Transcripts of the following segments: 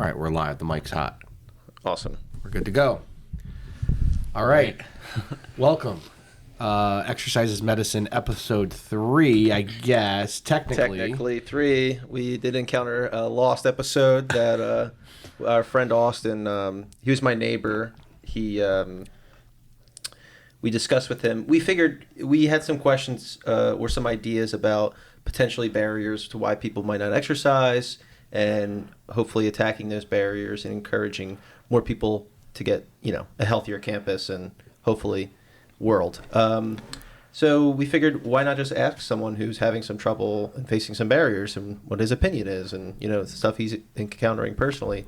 All right, we're live. The mic's hot. Awesome. We're good to go. All right. Welcome. Exercise is Medicine, episode 3, I guess. Technically 3. We did encounter a lost episode that our friend Austin, he was my neighbor. We discussed with him. We figured we had some questions or some ideas about potentially barriers to why people might not exercise, and hopefully attacking those barriers and encouraging more people to get, a healthier campus and hopefully world. So we figured, why not just ask someone who's having some trouble and facing some barriers and what his opinion is, and the stuff he's encountering personally.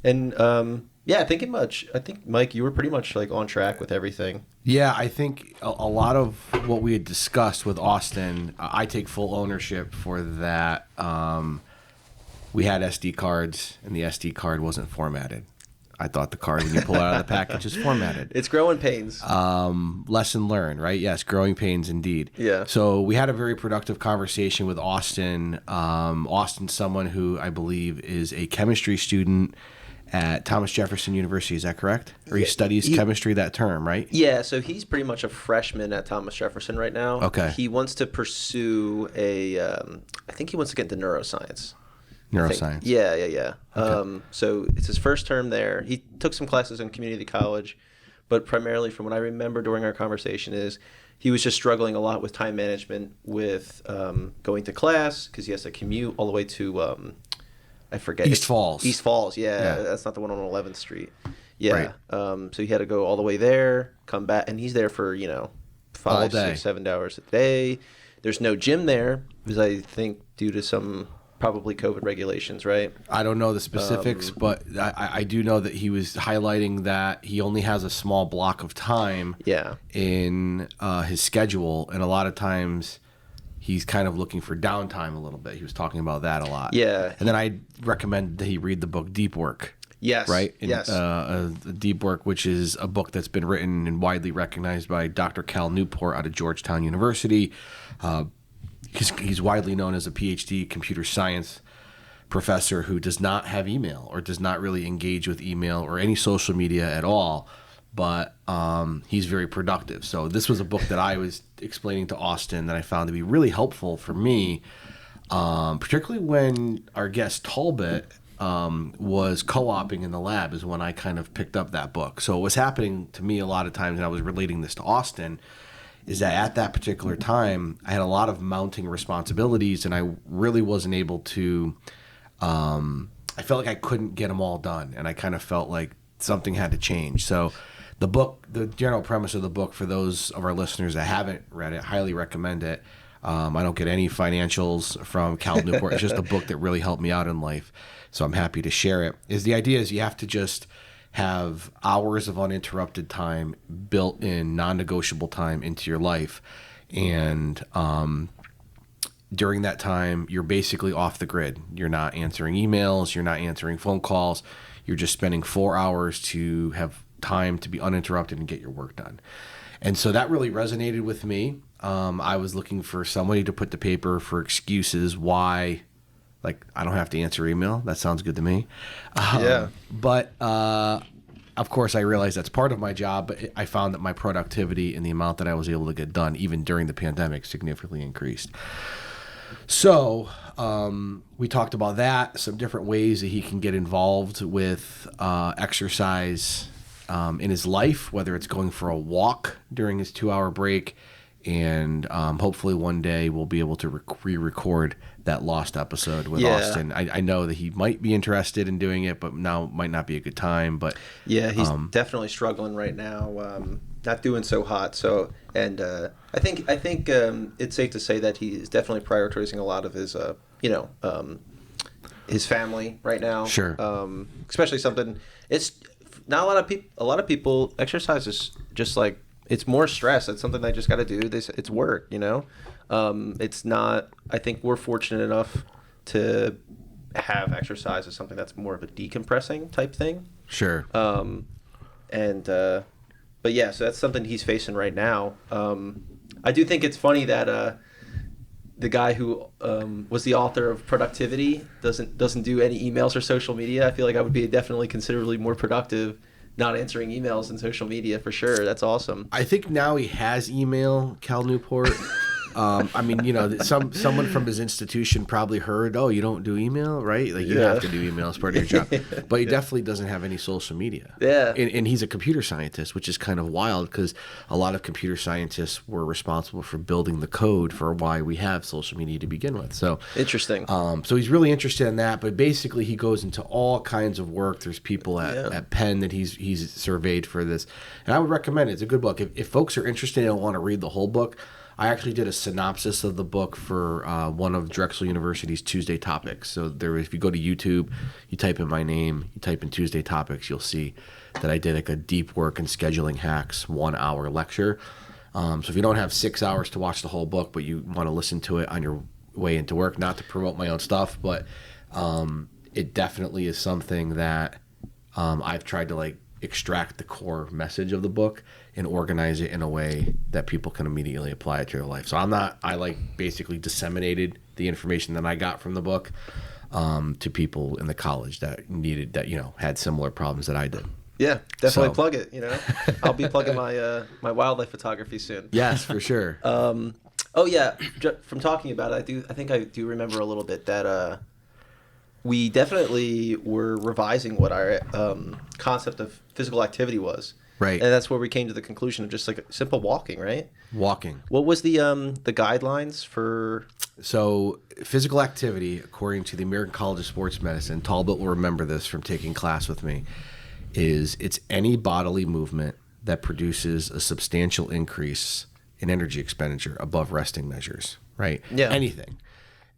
And I think Mike, you were pretty much like on track with everything. Yeah, I think a lot of what we had discussed with Austin, I take full ownership for that. We had SD cards, and the SD card wasn't formatted. I thought the card, when you pull it out of the package, is formatted. It's growing pains. Lesson learned, right? Yes, growing pains indeed. Yeah. So we had a very productive conversation with Austin. Austin's someone who I believe is a chemistry student at Thomas Jefferson University. Is that correct? Or he studies chemistry that term, right? Yeah, so he's pretty much a freshman at Thomas Jefferson right now. Okay. He wants to pursue I think he wants to get into neuroscience. Neuroscience. Yeah. Okay. So it's his first term there. He took some classes in community college, but primarily from what I remember during our conversation is he was just struggling a lot with time management, with going to class, because he has to commute all the way to, I forget. East Falls. East Falls, yeah. That's not the one on 11th Street. Yeah. Right. So he had to go all the way there, come back, and he's there for, 5, 6, 7 hours a day. There's no gym there, because I think due to some probably COVID regulations, right? I don't know the specifics, but I do know that he was highlighting that he only has a small block of time in his schedule, and a lot of times he's kind of looking for downtime a little bit. He was talking about that a lot. Yeah. And then I recommend that he read the book Deep Work. Yes. Right? Yes. Deep Work, which is a book that's been written and widely recognized by Dr. Cal Newport out of Georgetown University. He's widely known as a PhD computer science professor who does not have email or does not really engage with email or any social media at all, but he's very productive. So this was a book that I was explaining to Austin that I found to be really helpful for me, particularly when our guest Talbot was co-oping in the lab is when I kind of picked up that book. So what was happening to me a lot of times, and I was relating this to Austin, is that at that particular time, I had a lot of mounting responsibilities, and I really wasn't able to, I felt like I couldn't get them all done, and I kind of felt like something had to change. So the book, the general premise of the book, for those of our listeners that haven't read it, highly recommend it. I don't get any financials from Cal Newport. It's just a book that really helped me out in life, so I'm happy to share it. The idea is you have to just have hours of uninterrupted time built in, non-negotiable time into your life. And during that time, you're basically off the grid. You're not answering emails. You're not answering phone calls. You're just spending 4 hours to have time to be uninterrupted and get your work done. And so that really resonated with me. I was looking for somebody to put to paper for excuses why, like, I don't have to answer email. That sounds good to me. But, of course, I realized that's part of my job, but I found that my productivity and the amount that I was able to get done, even during the pandemic, significantly increased. So we talked about that, some different ways that he can get involved with exercise in his life, whether it's going for a walk during his 2-hour break, and hopefully one day we'll be able to re-record that lost episode with Austin. I know that he might be interested in doing it, but now might not be a good time. But yeah, he's definitely struggling right now. Not doing so hot. So, and I think it's safe to say that he is definitely prioritizing a lot of his family right now. Sure. Especially something. It's not a lot of people. A lot of people exercise is just like, it's more stress. It's something they just got to do. It's work, It's not. I think we're fortunate enough to have exercise as something that's more of a decompressing type thing. Sure. But yeah, so that's something he's facing right now. I do think it's funny that the guy who was the author of Productivity doesn't do any emails or social media, I feel like I would be definitely considerably more productive not answering emails and social media for sure. That's awesome. I think now he has email, Cal Newport. I mean, someone from his institution probably heard, oh, you don't do email, right? Like you have to do email as part of your job. But he definitely doesn't have any social media. Yeah. And he's a computer scientist, which is kind of wild because a lot of computer scientists were responsible for building the code for why we have social media to begin with. So interesting. So he's really interested in that. But basically, he goes into all kinds of work. There's people at Penn that he's surveyed for this. And I would recommend it. It's a good book. If folks are interested and want to read the whole book, I actually did a synopsis of the book for one of Drexel University's Tuesday topics. So if you go to YouTube, you type in my name, you type in Tuesday topics, you'll see that I did like a deep work in scheduling hacks 1 hour lecture. So if you don't have 6 hours to watch the whole book, but you want to listen to it on your way into work, not to promote my own stuff, but it definitely is something that I've tried to like extract the core message of the book and organize it in a way that people can immediately apply it to their life. So I like basically disseminated the information that I got from the book to people in the college that had similar problems that I did. Yeah, definitely plug it. I'll be plugging my wildlife photography soon. Yes, for sure. Oh yeah, from talking about it, I think I do remember a little bit that we definitely were revising what our concept of physical activity was. Right. And that's where we came to the conclusion of just like simple walking, right? Walking. What was the guidelines for? So physical activity, according to the American College of Sports Medicine, Talbot will remember this from taking class with me, it's any bodily movement that produces a substantial increase in energy expenditure above resting measures, right? Yeah. Anything.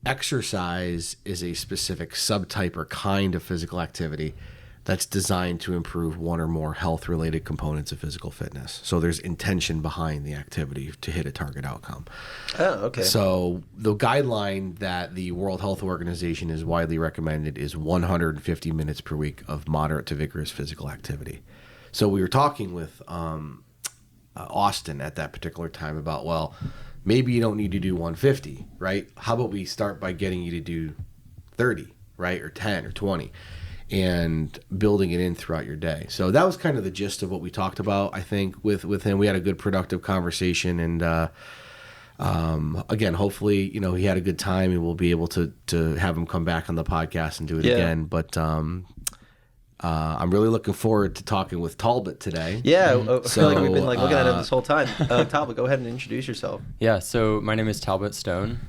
Exercise is a specific subtype or kind of physical activity that's designed to improve one or more health-related components of physical fitness. So there's intention behind the activity to hit a target outcome. Oh, okay. So the guideline that the World Health Organization is widely recommended is 150 minutes per week of moderate to vigorous physical activity. So we were talking with Austin at that particular time about, well, maybe you don't need to do 150, right? How about we start by getting you to do 30, right? Or 10 or 20 and building it in throughout your day. So that was kind of the gist of what we talked about, I think, with him. We had a good productive conversation and again, hopefully, he had a good time and we'll be able to have him come back on the podcast and do it again. But I'm really looking forward to talking with Talbot today. Yeah, I feel like we've been looking at him this whole time. Talbot, go ahead and introduce yourself. Yeah, so my name is Talbot Stone.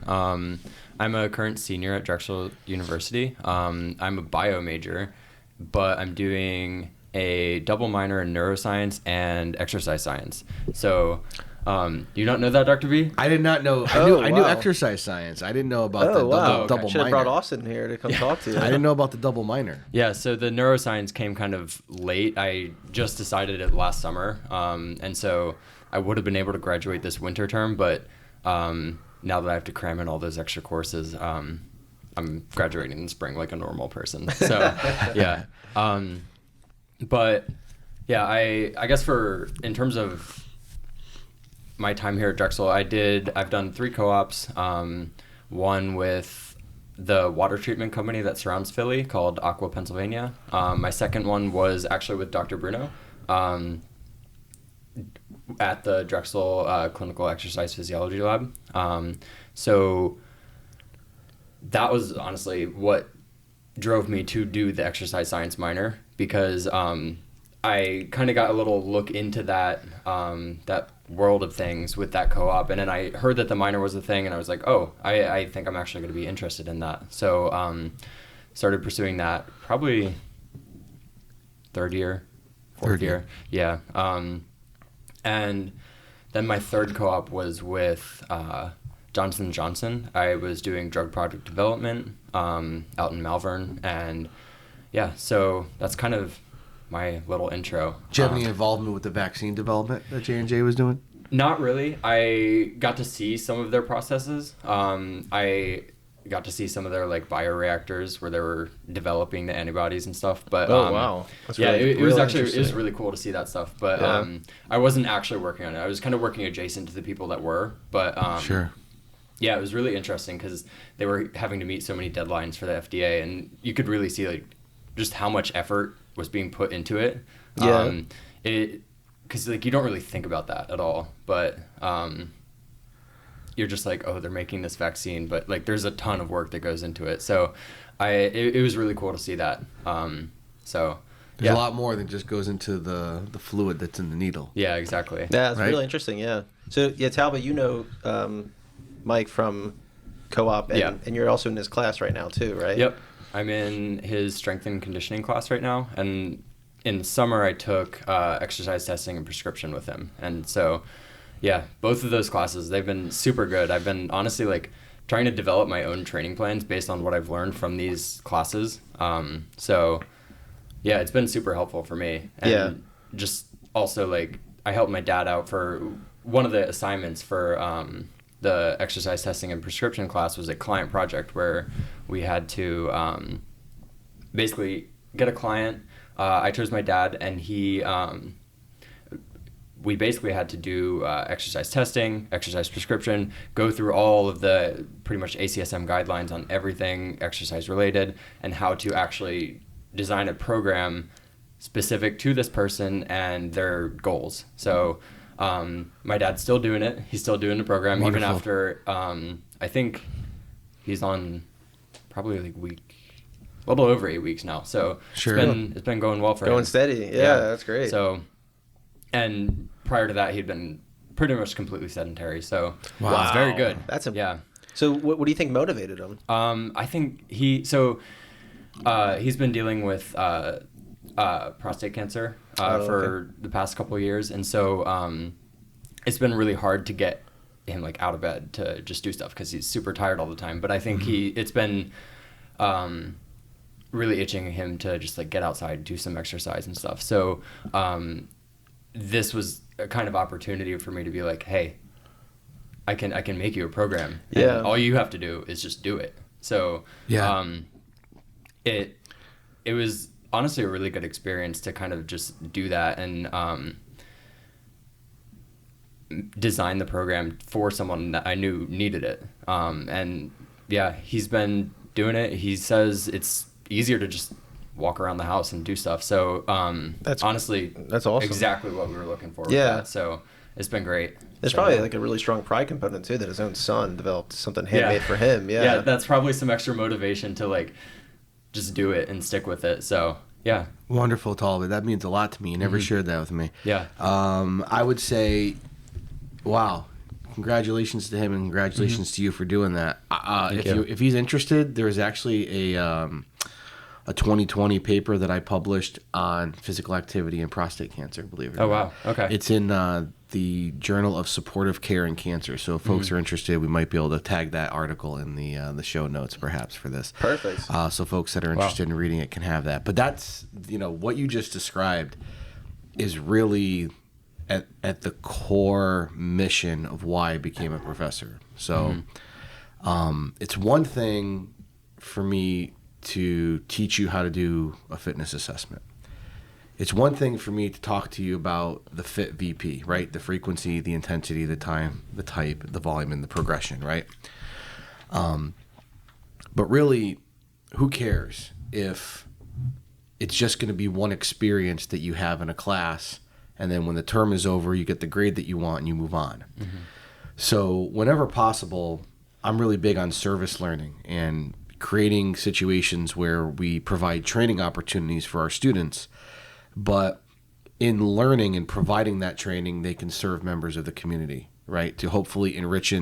I'm a current senior at Drexel University. I'm a bio major, but I'm doing a double minor in neuroscience and exercise science. So you don't know that, Dr. B? I did not know. I knew exercise science. I didn't know about the double minor. Should have brought Austin here to come talk to you. I didn't know about the double minor. Yeah, so the neuroscience came kind of late. I just decided it last summer, and so I would have been able to graduate this winter term, but now that I have to cram in all those extra courses, I'm graduating in the spring like a normal person. So yeah, but yeah, I guess in terms of my time here at Drexel, I've done 3 co-ops, one with the water treatment company that surrounds Philly called Aqua Pennsylvania. My second one was actually with Dr. Bruneau at the Drexel Clinical Exercise Physiology Lab. So that was honestly what drove me to do the exercise science minor, because I kind of got a little look into that world of things with that co-op, and then I heard that the minor was a thing, and I was like, oh, I think I'm actually going to be interested in that. So started pursuing that probably fourth year. Yeah. And then my third co-op was with Johnson & Johnson. I was doing drug product development out in Malvern, and yeah, so that's kind of my little intro. Did you have any involvement with the vaccine development that J&J was doing? Not really. I got to see some of their processes. I got to see some of their like bioreactors where they were developing the antibodies and stuff. But wow, that's it was really cool to see that stuff. But I wasn't actually working on it. I was kind of working adjacent to the people that were. But sure. Yeah, it was really interesting because they were having to meet so many deadlines for the FDA, and you could really see like just how much effort was being put into it. Yeah. Because like you don't really think about that at all, but you're just like, oh, they're making this vaccine, but like there's a ton of work that goes into it. So it was really cool to see that. There's a lot more than just goes into the fluid that's in the needle. Yeah, exactly. Yeah, it's Right? really interesting. Yeah. So yeah, Talbot, Mike from co-op, and you're also in his class right now too, right? Yep. I'm in his strength and conditioning class right now, and in summer I took exercise testing and prescription with him. And so, yeah, both of those classes, they've been super good. I've been honestly like trying to develop my own training plans based on what I've learned from these classes. So yeah, it's been super helpful for me. And just also like I helped my dad out for one of the assignments for the exercise testing and prescription class was a client project where we had to basically get a client. I chose my dad, and we basically had to do exercise testing, exercise prescription, go through all of the pretty much ACSM guidelines on everything exercise related, and how to actually design a program specific to this person and their goals. So my dad's still doing it. He's still doing the program. Wonderful. Even after, I think he's on probably like a little over 8 weeks now. So Sure. it's been going well for him. Going steady. Yeah, that's great. So, and prior to that, he'd been pretty much completely sedentary. So Wow. it's very good. That's yeah. So what do you think motivated him? I think he's been dealing with prostate cancer for the past couple of years, and so it's been really hard to get him like out of bed to just do stuff because he's super tired all the time. But I think it's been really itching him to just like get outside, do some exercise and stuff. So this was a kind of opportunity for me to be like, hey, I can make you a program. And Yeah. all you have to do is just do it. So it was honestly a really good experience to kind of just do that and design the program for someone that I knew needed it. And yeah, he's been doing it. He says it's easier to just walk around the house and do stuff. So that's honestly that's awesome. Exactly what we were looking for. Yeah. With that. So it's been great. There's probably like a really strong pride component too that his own son developed something handmade for him. Yeah. Yeah, that's probably some extra motivation to like just do it and stick with it. So yeah. Wonderful, Talbot. That means a lot to me. You never shared that with me. Yeah. I would say, wow, congratulations to him and congratulations to you for doing that. If he's interested, there's actually a 2020 paper that I published on physical activity and prostate cancer, believe it or not. Oh, wow. Okay. It's in the Journal of Supportive Care and Cancer. So if folks are interested, we might be able to tag that article in the show notes perhaps for this. Perfect. So folks that are interested in reading it can have that. But that's, what you just described is really at the core mission of why I became a professor. So it's one thing for me to teach you how to do a fitness assessment. It's one thing for me to talk to you about the Fit VP, right? The frequency, the intensity, the time, the type, the volume, and the progression, right? But really, who cares if it's just going to be one experience that you have in a class, and then when the term is over, you get the grade that you want and you move on. So whenever possible, I'm really big on service learning and creating situations where we provide training opportunities for our students, but in learning and providing that training, they can serve members of the community, right? To hopefully enrich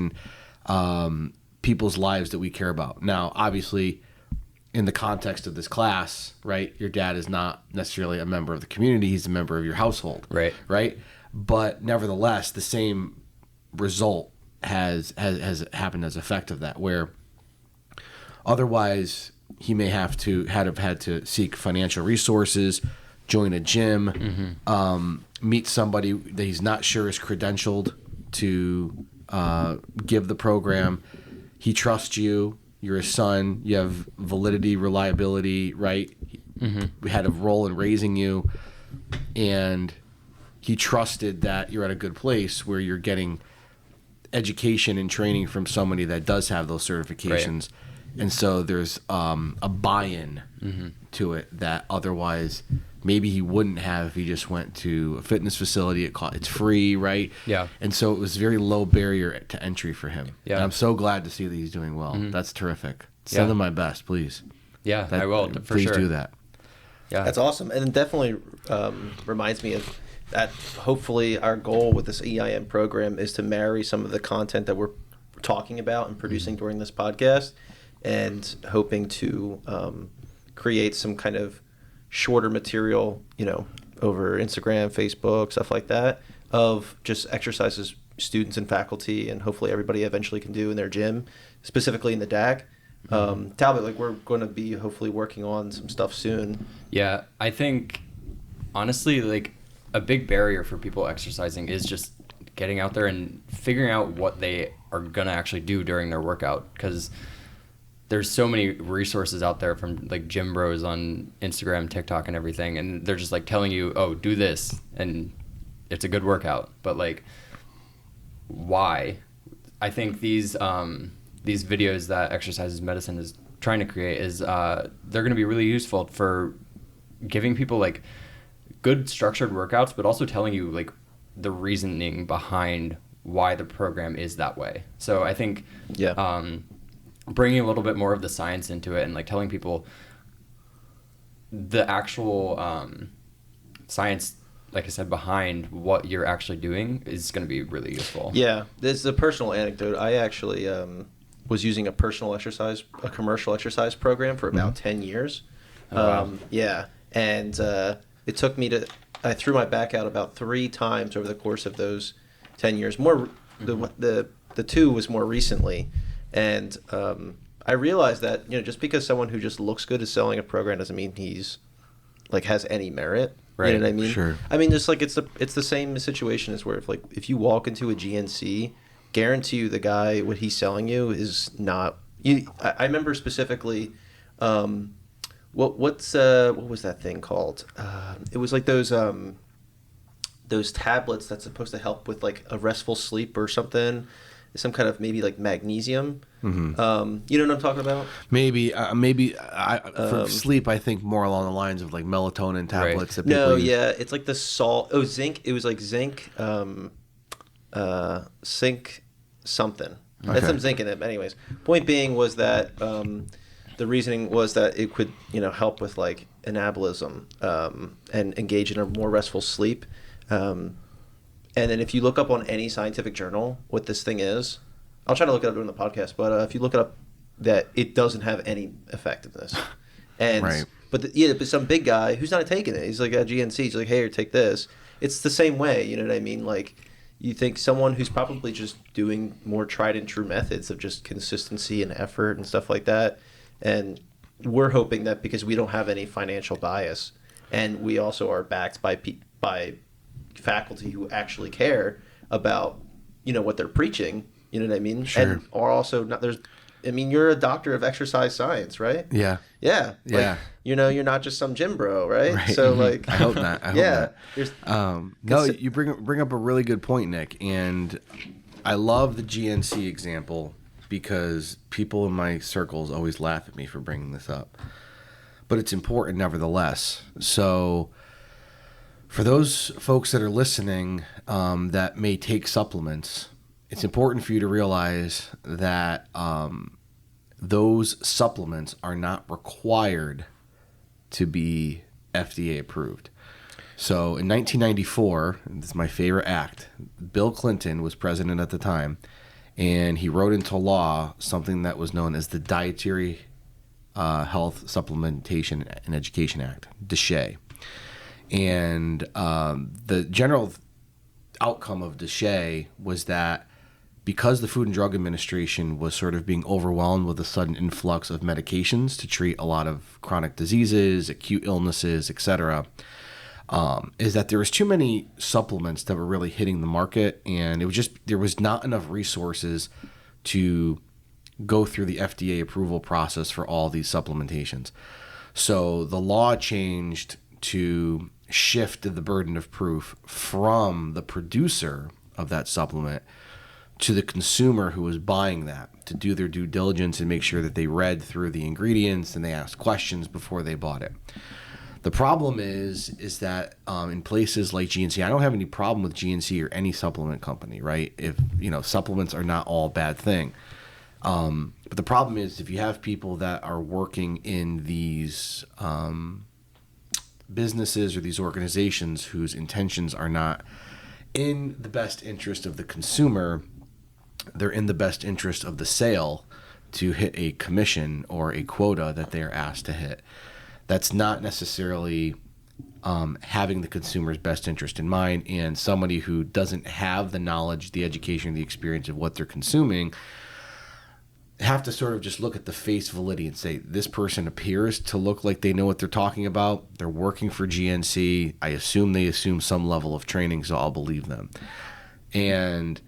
people's lives that we care about. Now, obviously, in the context of this class, right, your dad is not necessarily a member of the community, he's a member of your household. Right? But nevertheless, the same result has happened as effect of that, where otherwise he may have had to seek financial resources, join a gym, meet somebody that he's not sure is credentialed to give the program. He trusts you. You're his son. You have validity, reliability, right? We had a role in raising you, and he trusted that you're at a good place where you're getting education and training from somebody that does have those certifications. And so there's a buy-in to it that otherwise maybe he wouldn't have if he just went to a fitness facility. It's free, right? Yeah. And so it was very low barrier to entry for him. Yeah. And I'm so glad to see that he's doing well. That's terrific. Send him my best, please. Yeah, I will, for please sure. do that. Yeah. That's awesome. And it definitely reminds me of that. Hopefully our goal with this EIM program is to marry some of the content that we're talking about and producing during this podcast, and hoping to create some kind of shorter material, over Instagram, Facebook, stuff like that, of just exercises students and faculty and hopefully everybody eventually can do in their gym, specifically in the DAC. Talbot, we're going to be hopefully working on some stuff soon. Yeah, I think, honestly, a big barrier for people exercising is just getting out there and figuring out what they are going to actually do during their workout, because there's so many resources out there from gym bros on Instagram, TikTok, and everything, and they're just telling you, oh, do this, and it's a good workout. But why? I think these videos that Exercises Medicine is trying to create is they're going to be really useful for giving people good structured workouts, but also telling you the reasoning behind why the program is that way. So I think bringing a little bit more of the science into it and telling people the actual science, like I said, behind what you're actually doing is going to be really useful. Yeah, there's a personal anecdote. I actually was using a commercial exercise program for about 10 years. Oh, wow. Yeah, and it took me I threw my back out about 3 times over the course of those 10 years. The two was more recently. And I realized that just because someone who just looks good is selling a program doesn't mean he's has any merit. Right. You know what I mean? Sure. I mean, just it's the same situation as where if you walk into a GNC, guarantee you the guy what he's selling you is not. I remember specifically, what was that thing called? It was those tablets that's supposed to help with a restful sleep or something. Some kind of maybe magnesium. You know what I'm talking about? Maybe for sleep, I think more along the lines of melatonin tablets. Right. That people use. It's the salt. Oh, zinc. It was zinc. Zinc something. Had some zinc in it. But anyways, point being was that the reasoning was that it could help with anabolism and engage in a more restful sleep. And then if you look up on any scientific journal what this thing is, I'll try to look it up during the podcast, but if you look it up, that it doesn't have any effectiveness. And right. But some big guy who's not taking it, he's at GNC, he's hey, here, take this. It's the same way, you know what I mean? You think someone who's probably just doing more tried and true methods of just consistency and effort and stuff like that. And we're hoping that because we don't have any financial bias, and we also are backed by faculty who actually care about what they're preaching, you know what I mean? Sure. And are also not you're a doctor of exercise science, right? Yeah. You're not just some gym bro, right? So I hope not. I hope not. No, you bring up a really good point, Nick, and I love the GNC example because people in my circles always laugh at me for bringing this up, but it's important nevertheless. So for those folks that are listening that may take supplements, it's important for you to realize that those supplements are not required to be FDA approved. So in 1994, this is my favorite act, Bill Clinton was president at the time, and he wrote into law something that was known as the Dietary Health Supplementation and Education Act, DSHEA. And the general outcome of DSHEA was that because the Food and Drug Administration was sort of being overwhelmed with a sudden influx of medications to treat a lot of chronic diseases, acute illnesses, etc., is that there was too many supplements that were really hitting the market, and there was not enough resources to go through the FDA approval process for all these supplementations. So the law changed to shift the burden of proof from the producer of that supplement to the consumer who was buying that to do their due diligence and make sure that they read through the ingredients and they asked questions before they bought it. The problem is that in places like GNC, I don't have any problem with GNC or any supplement company, right? If supplements are not all a bad thing. But the problem is if you have people that are working in these businesses or these organizations whose intentions are not in the best interest of the consumer, they're in the best interest of the sale to hit a commission or a quota that they are asked to hit. That's not necessarily having the consumer's best interest in mind, and somebody who doesn't have the knowledge, the education, the experience of what they're consuming have to sort of just look at the face validity and say, this person appears to look like they know what they're talking about. They're working for GNC. I assume they assume some level of training, so I'll believe them. And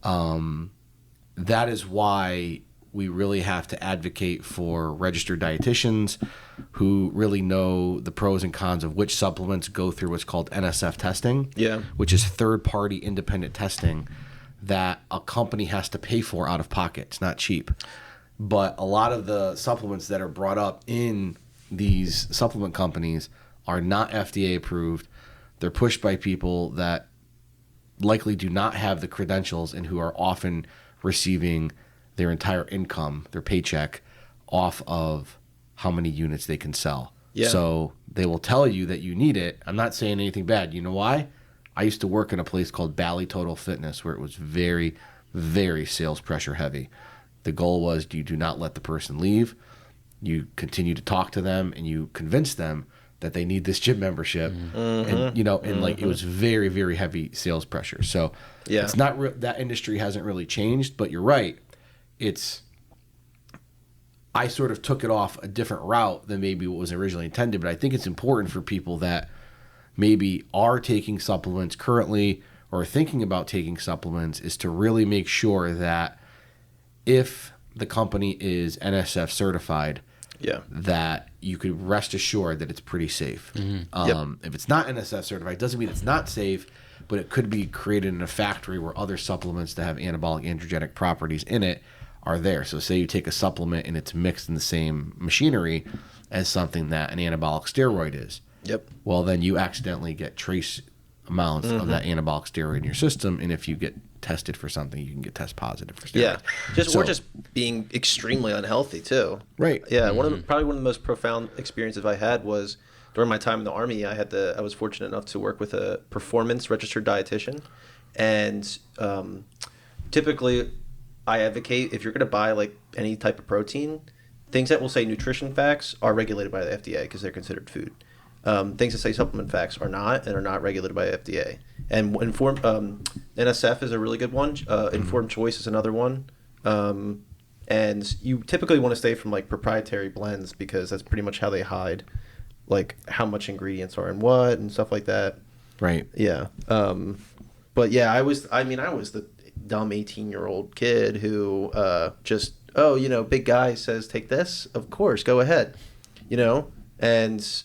that is why we really have to advocate for registered dietitians who really know the pros and cons of which supplements go through what's called NSF testing, which is third-party independent testing that a company has to pay for out of pocket. It's not cheap. But a lot of the supplements that are brought up in these supplement companies are not FDA approved. They're pushed by people that likely do not have the credentials and who are often receiving their entire income, their paycheck, off of how many units they can sell. Yeah. So they will tell you that you need it. I'm not saying anything bad. You know why? I used to work in a place called Bally Total Fitness where it was very, very sales pressure heavy. The goal was you do not let the person leave. You continue to talk to them and you convince them that they need this gym membership. And it was very, very heavy sales pressure. So it's not that industry hasn't really changed, but you're right. I sort of took it off a different route than maybe what was originally intended, but I think it's important for people that maybe are taking supplements currently or thinking about taking supplements is to really make sure that if the company is NSF certified, that you could rest assured that it's pretty safe. If it's not NSF certified, it doesn't mean it's not safe, but it could be created in a factory where other supplements that have anabolic androgenic properties in it are there. So say you take a supplement and it's mixed in the same machinery as something that an anabolic steroid is. Well, then you accidentally get trace amounts of that anabolic steroid in your system, and if you get tested for something, you can get test positive for steroids. Or just being extremely unhealthy too. Right. Yeah. Probably one of the most profound experiences I had was during my time in the Army. I was fortunate enough to work with a performance registered dietitian, and typically I advocate if you're going to buy like any type of protein, things that will say nutrition facts are regulated by the FDA because they're considered food. Things that say supplement facts are not and are not regulated by FDA. And NSF is a really good one. Informed Choice is another one. And you typically want to stay from like proprietary blends because that's pretty much how they hide like how much ingredients are in what and stuff like that. Right. Yeah. But yeah, I was the dumb 18-year-old kid who big guy says take this, of course, go ahead. And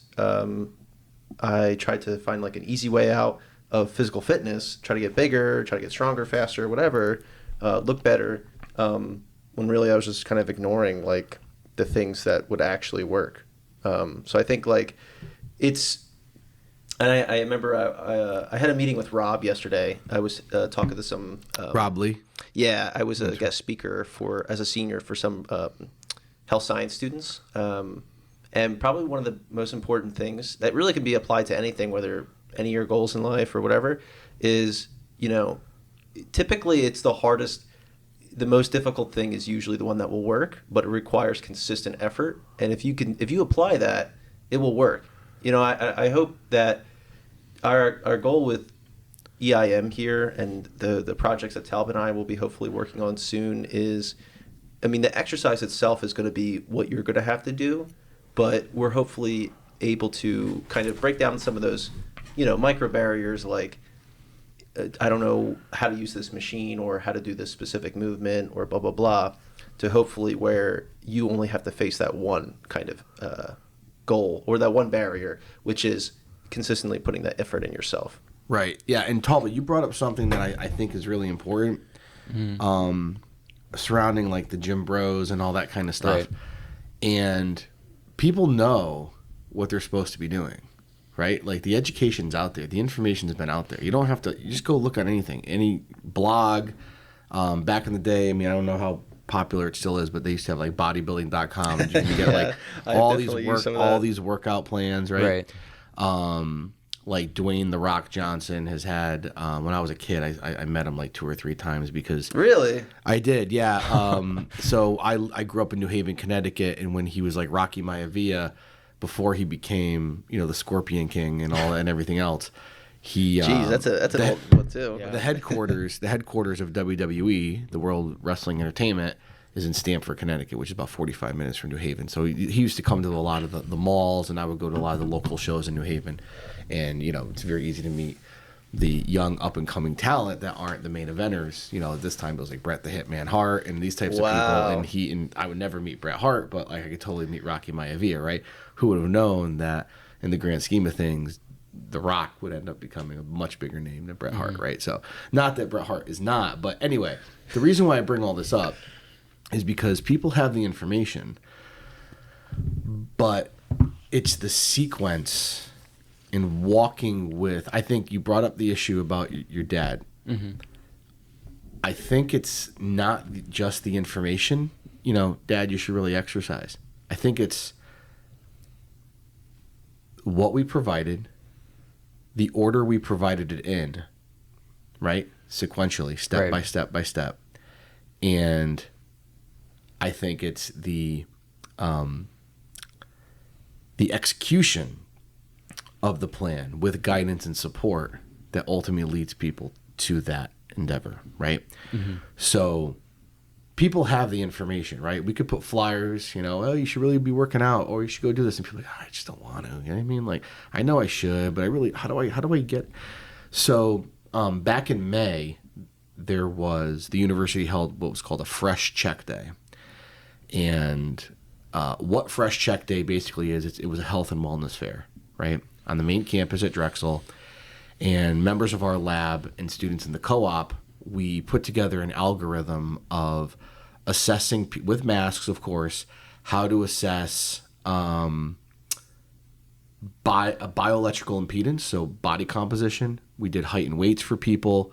I tried to find like an easy way out of physical fitness, try to get bigger, try to get stronger, faster, whatever, look better, when really I was just kind of ignoring like the things that would actually work. So I think like and I remember I had a meeting with Rob yesterday. I was talking to some Rob Lee. Yeah, I was a guest speaker as a senior for some health science students. And probably one of the most important things that really can be applied to anything, whether any of your goals in life or whatever, is, typically it's the most difficult thing is usually the one that will work, but it requires consistent effort. And if you apply that, it will work. I hope that our goal with EIM here and the projects that Talbot and I will be hopefully working on soon is, the exercise itself is going to be what you're going to have to do, but we're hopefully able to kind of break down some of those, micro barriers like, I don't know how to use this machine or how to do this specific movement or blah, blah, blah, to hopefully where you only have to face that one kind of goal or that one barrier, which is consistently putting that effort in yourself. Right. Yeah. And Talbot, you brought up something that I think is really important. surrounding like the gym bros and all that kind of stuff. Right. And people know what they're supposed to be doing, right? Like the education's out there. The information's been out there. You don't have to, you just go look at anything, any blog. Back in the day, I mean, I don't know how popular it still is, but they used to have like bodybuilding.com and you can get like all these workout plans, right? Like Dwayne "The Rock" Johnson has had, when I was a kid, I met him like 2 or 3 times because... Really? I did, yeah. So I grew up in New Haven, Connecticut, and when he was like Rocky Maivia, before he became, the Scorpion King and all and everything else, he... Jeez, that's an old one too. Yeah. The headquarters of WWE, the World Wrestling Entertainment, is in Stamford, Connecticut, which is about 45 minutes from New Haven. So he used to come to a lot of the malls, and I would go to a lot of the local shows in New Haven. And, it's very easy to meet the young up-and-coming talent that aren't the main eventers. This time it was like Bret the Hitman Hart and these types of people. And I would never meet Bret Hart, but like I could totally meet Rocky Maivia, right? Who would have known that in the grand scheme of things, The Rock would end up becoming a much bigger name than Bret Hart, right? So not that Bret Hart is not, but anyway, the reason why I bring all this up is because people have the information, but it's the sequence in walking with... I think you brought up the issue about your dad. Mm-hmm. I think it's not just the information, Dad, you should really exercise. I think it's what we provided, the order we provided it in, right? Sequentially, step by step by step. And I think it's the execution of the plan with guidance and support that ultimately leads people to that endeavor, right? Mm-hmm. So people have the information, right? We could put flyers, oh, you should really be working out, or you should go do this, and people are like, I just don't want to. You know what I mean? Like, I know I should, but I really, how do I get? So back in May, the university held what was called a Fresh Check Day. And what Fresh Check Day basically is, it was a health and wellness fair, right? On the main campus at Drexel. And members of our lab and students in the co-op, we put together an algorithm of assessing, with masks, of course, how to assess a bioelectrical impedance, so body composition. We did height and weights for people.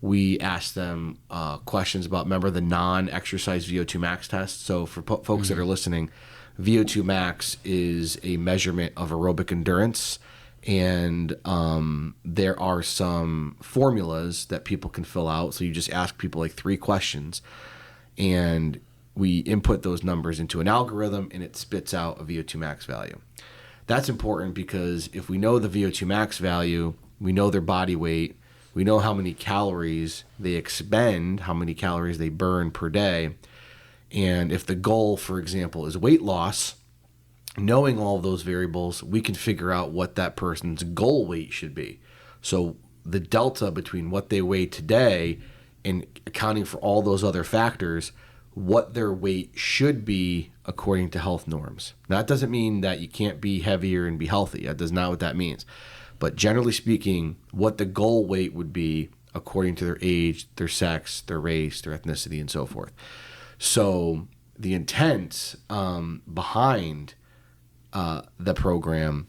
We asked them questions about, remember, the non-exercise VO2 max test. So for folks that are listening, VO2 max is a measurement of aerobic endurance. And there are some formulas that people can fill out. So you just ask people like 3 questions. And we input those numbers into an algorithm, and it spits out a VO2 max value. That's important because if we know the VO2 max value, we know their body weight, we know how many calories they expend, how many calories they burn per day. And if the goal, for example, is weight loss, knowing all of those variables, we can figure out what that person's goal weight should be. So the delta between what they weigh today and accounting for all those other factors, what their weight should be according to health norms. Now, that doesn't mean that you can't be heavier and be healthy. That does not what that means. But generally speaking, what the goal weight would be according to their age, their sex, their race, their ethnicity, and so forth. So the intent behind the program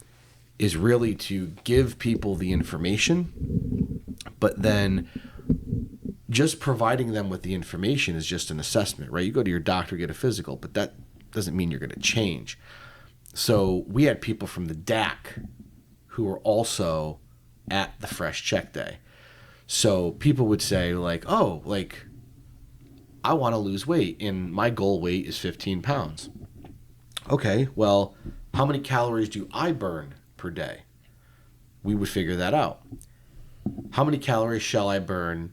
is really to give people the information, but then just providing them with the information is just an assessment, right? You go to your doctor, get a physical, but that doesn't mean you're going to change. So we had people from the DAC who were also at the Fresh Check Day. So people would say like, oh, like I want to lose weight and my goal weight is 15 pounds. Okay, well, how many calories do I burn per day? We would figure that out. How many calories shall I burn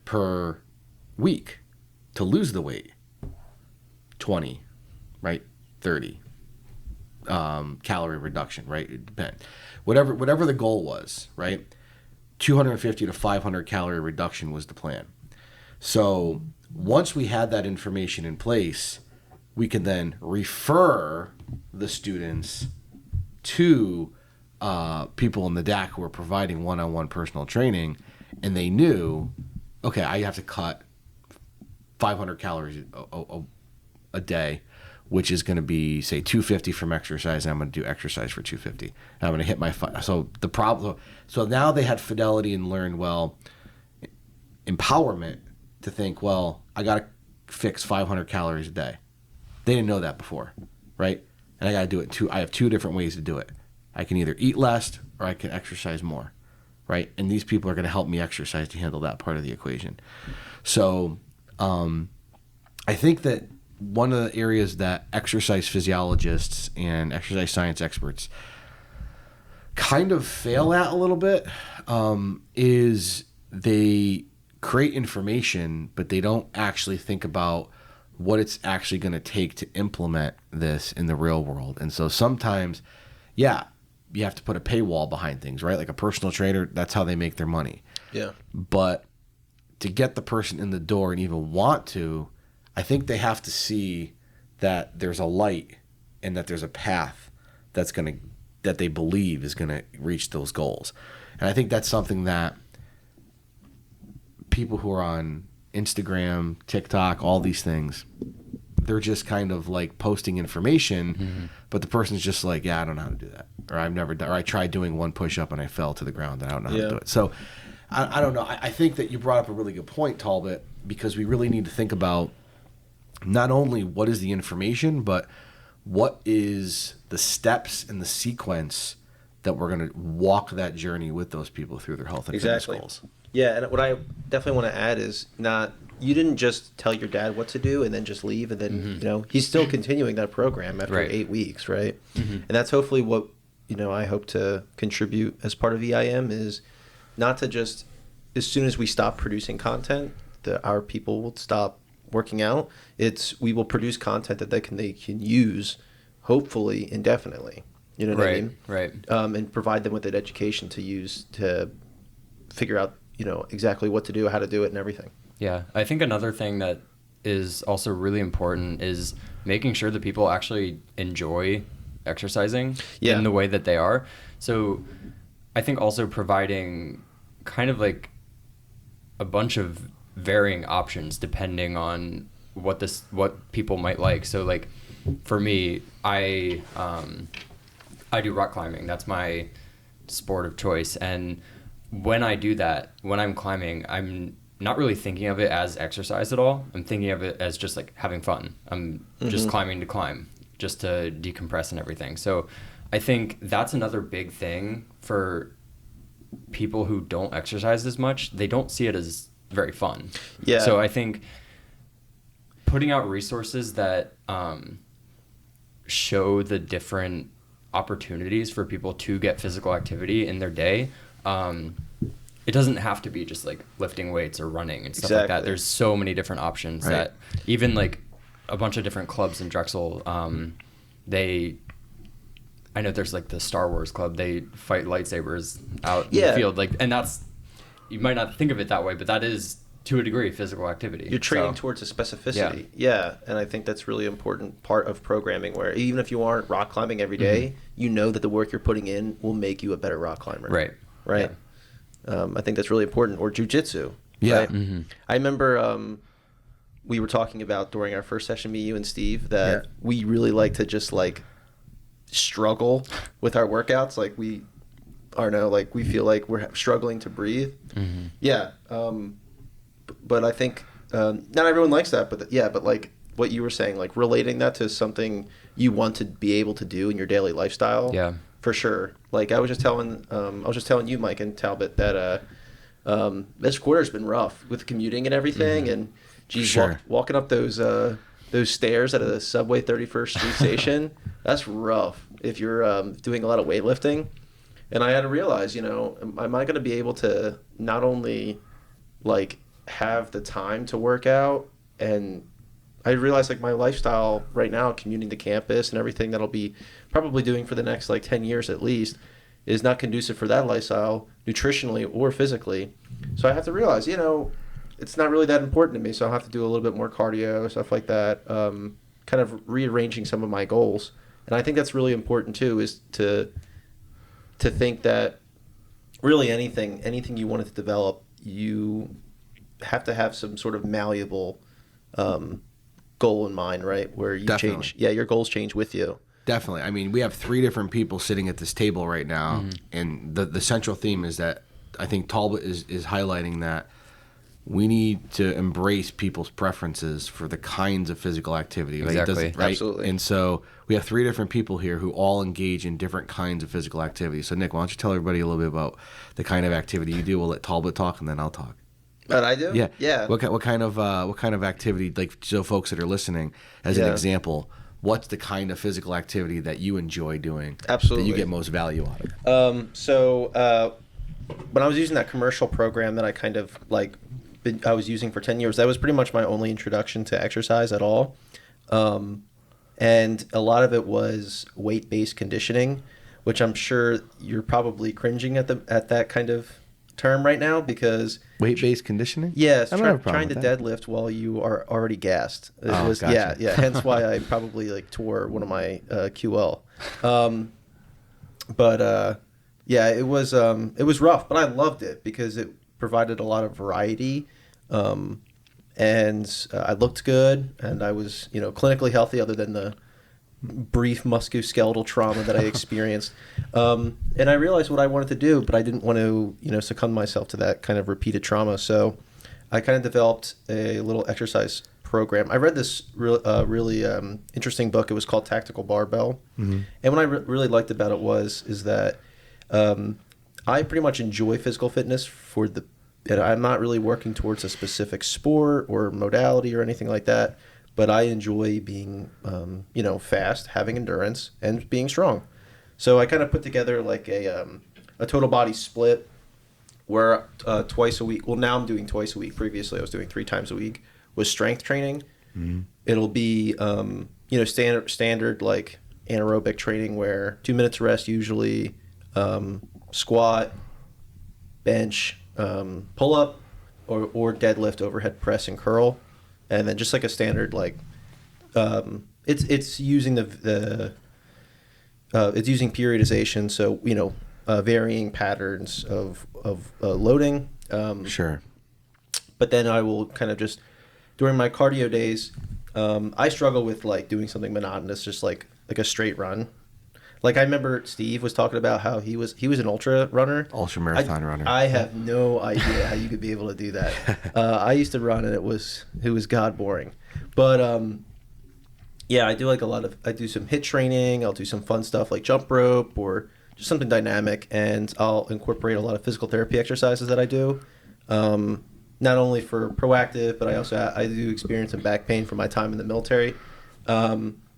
per week to lose the weight? 20, right? 30. Calorie reduction, right? It depends. Whatever the goal was, right? 250 to 500 calorie reduction was the plan. So once we had that information in place, we can then refer the students to people in the DAC who are providing one-on-one personal training, and they knew, okay, I have to cut 500 calories a day, which is going to be, say, 250 from exercise, and I'm going to do exercise for 250. And I'm going to hit my so now they had fidelity and learned, well, empowerment to think, well, I got to fix 500 calories a day. They didn't know that before, right? And I got to do it I have two different ways to do it. I can either eat less or I can exercise more, right? And these people are going to help me exercise to handle that part of the equation. So I think that one of the areas that exercise physiologists and exercise science experts kind of fail at a little bit is they create information, but they don't actually think about what it's actually going to take to implement this in the real world. And so sometimes, yeah, you have to put a paywall behind things, right? Like a personal trainer, that's how they make their money. Yeah. But to get the person in the door and even want to, I think they have to see that there's a light and that there's a path that they believe is going to reach those goals. And I think that's something that people who are on Instagram, TikTok, all these things, they're just kind of like posting information, but the person's just like, yeah, I don't know how to do that. Or I've never done, or I tried doing one push-up and I fell to the ground and I don't know how to do it. So I don't know. I think that you brought up a really good point, Talbot, because we really need to think about not only what is the information, but what is the steps and the sequence that we're going to walk that journey with those people through their health and fitness goals. Yeah, and what I definitely want to add is you didn't just tell your dad what to do and then just leave, and then he's still continuing that program after 8 weeks, right? And that's hopefully what I hope to contribute as part of EIM is not to just, as soon as we stop producing content, our people will stop working out. We will produce content that they can use, hopefully indefinitely. You know what I mean? Right. And provide them with an education to use to figure out exactly what to do, how to do it, and everything. Yeah, I think another thing that is also really important is making sure that people actually enjoy exercising in the way that they are. So I think also providing kind of like a bunch of varying options depending on what people might like. So like for me, I do rock climbing. That's my sport of choice. And when I do that, when I'm climbing, I'm not really thinking of it as exercise at all. I'm thinking of it as just like having fun. I'm just climbing to climb, just to decompress and everything. So I think that's another big thing for people who don't exercise as much. They don't see it as very fun. Yeah. So I think putting out resources that show the different opportunities for people to get physical activity in their day, it doesn't have to be just like lifting weights or running and stuff like that. There's so many different options that even like a bunch of different clubs in Drexel, I know there's like the Star Wars club. They fight lightsabers out in the field. Like, and that's, you might not think of it that way, but that is to a degree physical activity. You're training towards a specificity. Yeah. And I think that's really important part of programming, where even if you aren't rock climbing every day, you know that the work you're putting in will make you a better rock climber. Right. Yeah. I think that's really important. Or Jiu Jitsu. Yeah. Right? I remember we were talking about during our first session, me, you, and Steve, that we really like to just like struggle with our workouts. Like we feel like we're struggling to breathe. Yeah. But I think not everyone likes that. But like what you were saying, like relating that to something you want to be able to do in your daily lifestyle. Yeah. For sure. Like I was just telling you, Mike and Talbot, that this quarter's been rough with commuting and everything, and walking up those stairs at a Subway 31st Street station, that's rough if you're doing a lot of weightlifting. And I had to realize, am I going to be able to not only like have the time to work out, and I realized like my lifestyle right now, commuting to campus and everything that I'll be probably doing for the next like 10 years at least, is not conducive for that lifestyle nutritionally or physically. So I have to realize, it's not really that important to me. So I'll have to do a little bit more cardio, stuff like that, kind of rearranging some of my goals. And I think that's really important too, is to think that really anything you wanted to develop, you have to have some sort of malleable goal in mind, right? Where you Definitely. change. Yeah, your goals change with you. Definitely. I mean, we have 3 different people sitting at this table right now, Mm-hmm. and the central theme is that I think Talbot is highlighting that we need to embrace people's preferences for the kinds of physical activity. Right? Exactly. Right? Absolutely. And so we have 3 different people here who all engage in different kinds of physical activity. So, Nick, why don't you tell everybody a little bit about the kind of activity you do? We'll let Talbot talk, and then I'll talk. But I do. Yeah. Yeah. What kind of activity, like, so folks that are listening, as an Yeah. example, what's the kind of physical activity that you enjoy doing? Absolutely. That you get most value out of? So when I was using that commercial program that I kind of I was using for 10 years, that was pretty much my only introduction to exercise at all. And a lot of it was weight-based conditioning, which I'm sure you're probably cringing at that kind of term right now because Weight-based conditioning? yes, I don't have a trying problem to with that. deadlift while you are already gassed. It Oh, was gotcha. yeah. Hence why I probably tore one of my QL. Yeah, it was rough, but I loved it because it provided a lot of variety, and I looked good, and I was clinically healthy other than the brief musculoskeletal trauma that I experienced. And I realized what I wanted to do, but I didn't want to succumb myself to that kind of repeated trauma. So I kind of developed a little exercise program. I read this really interesting book. It was called Tactical Barbell. Mm-hmm. And what I really liked about it is that I pretty much enjoy physical fitness and I'm not really working towards a specific sport or modality or anything like that, but I enjoy being, fast, having endurance, and being strong. So I kind of put together a total body split where twice a week, well, now I'm doing twice a week. Previously, I was doing 3 times a week with strength training. Mm-hmm. It'll be, standard like anaerobic training where 2 minutes rest usually, squat, bench, pull up, or deadlift, overhead press, and curl, and then just like a standard it's using it's using periodization, so varying patterns of loading. Sure. But then I will kind of just during my cardio days, I struggle with doing something monotonous, just like a straight run. Like I remember Steve was talking about how he was an ultra runner. Ultra marathon runner. I have no idea how you could be able to do that. I used to run and it was god boring. But yeah, I do I do some HIIT training. I'll do some fun stuff like jump rope or just something dynamic, and I'll incorporate a lot of physical therapy exercises that I do. Not only for proactive, but I do experience some back pain from my time in the military.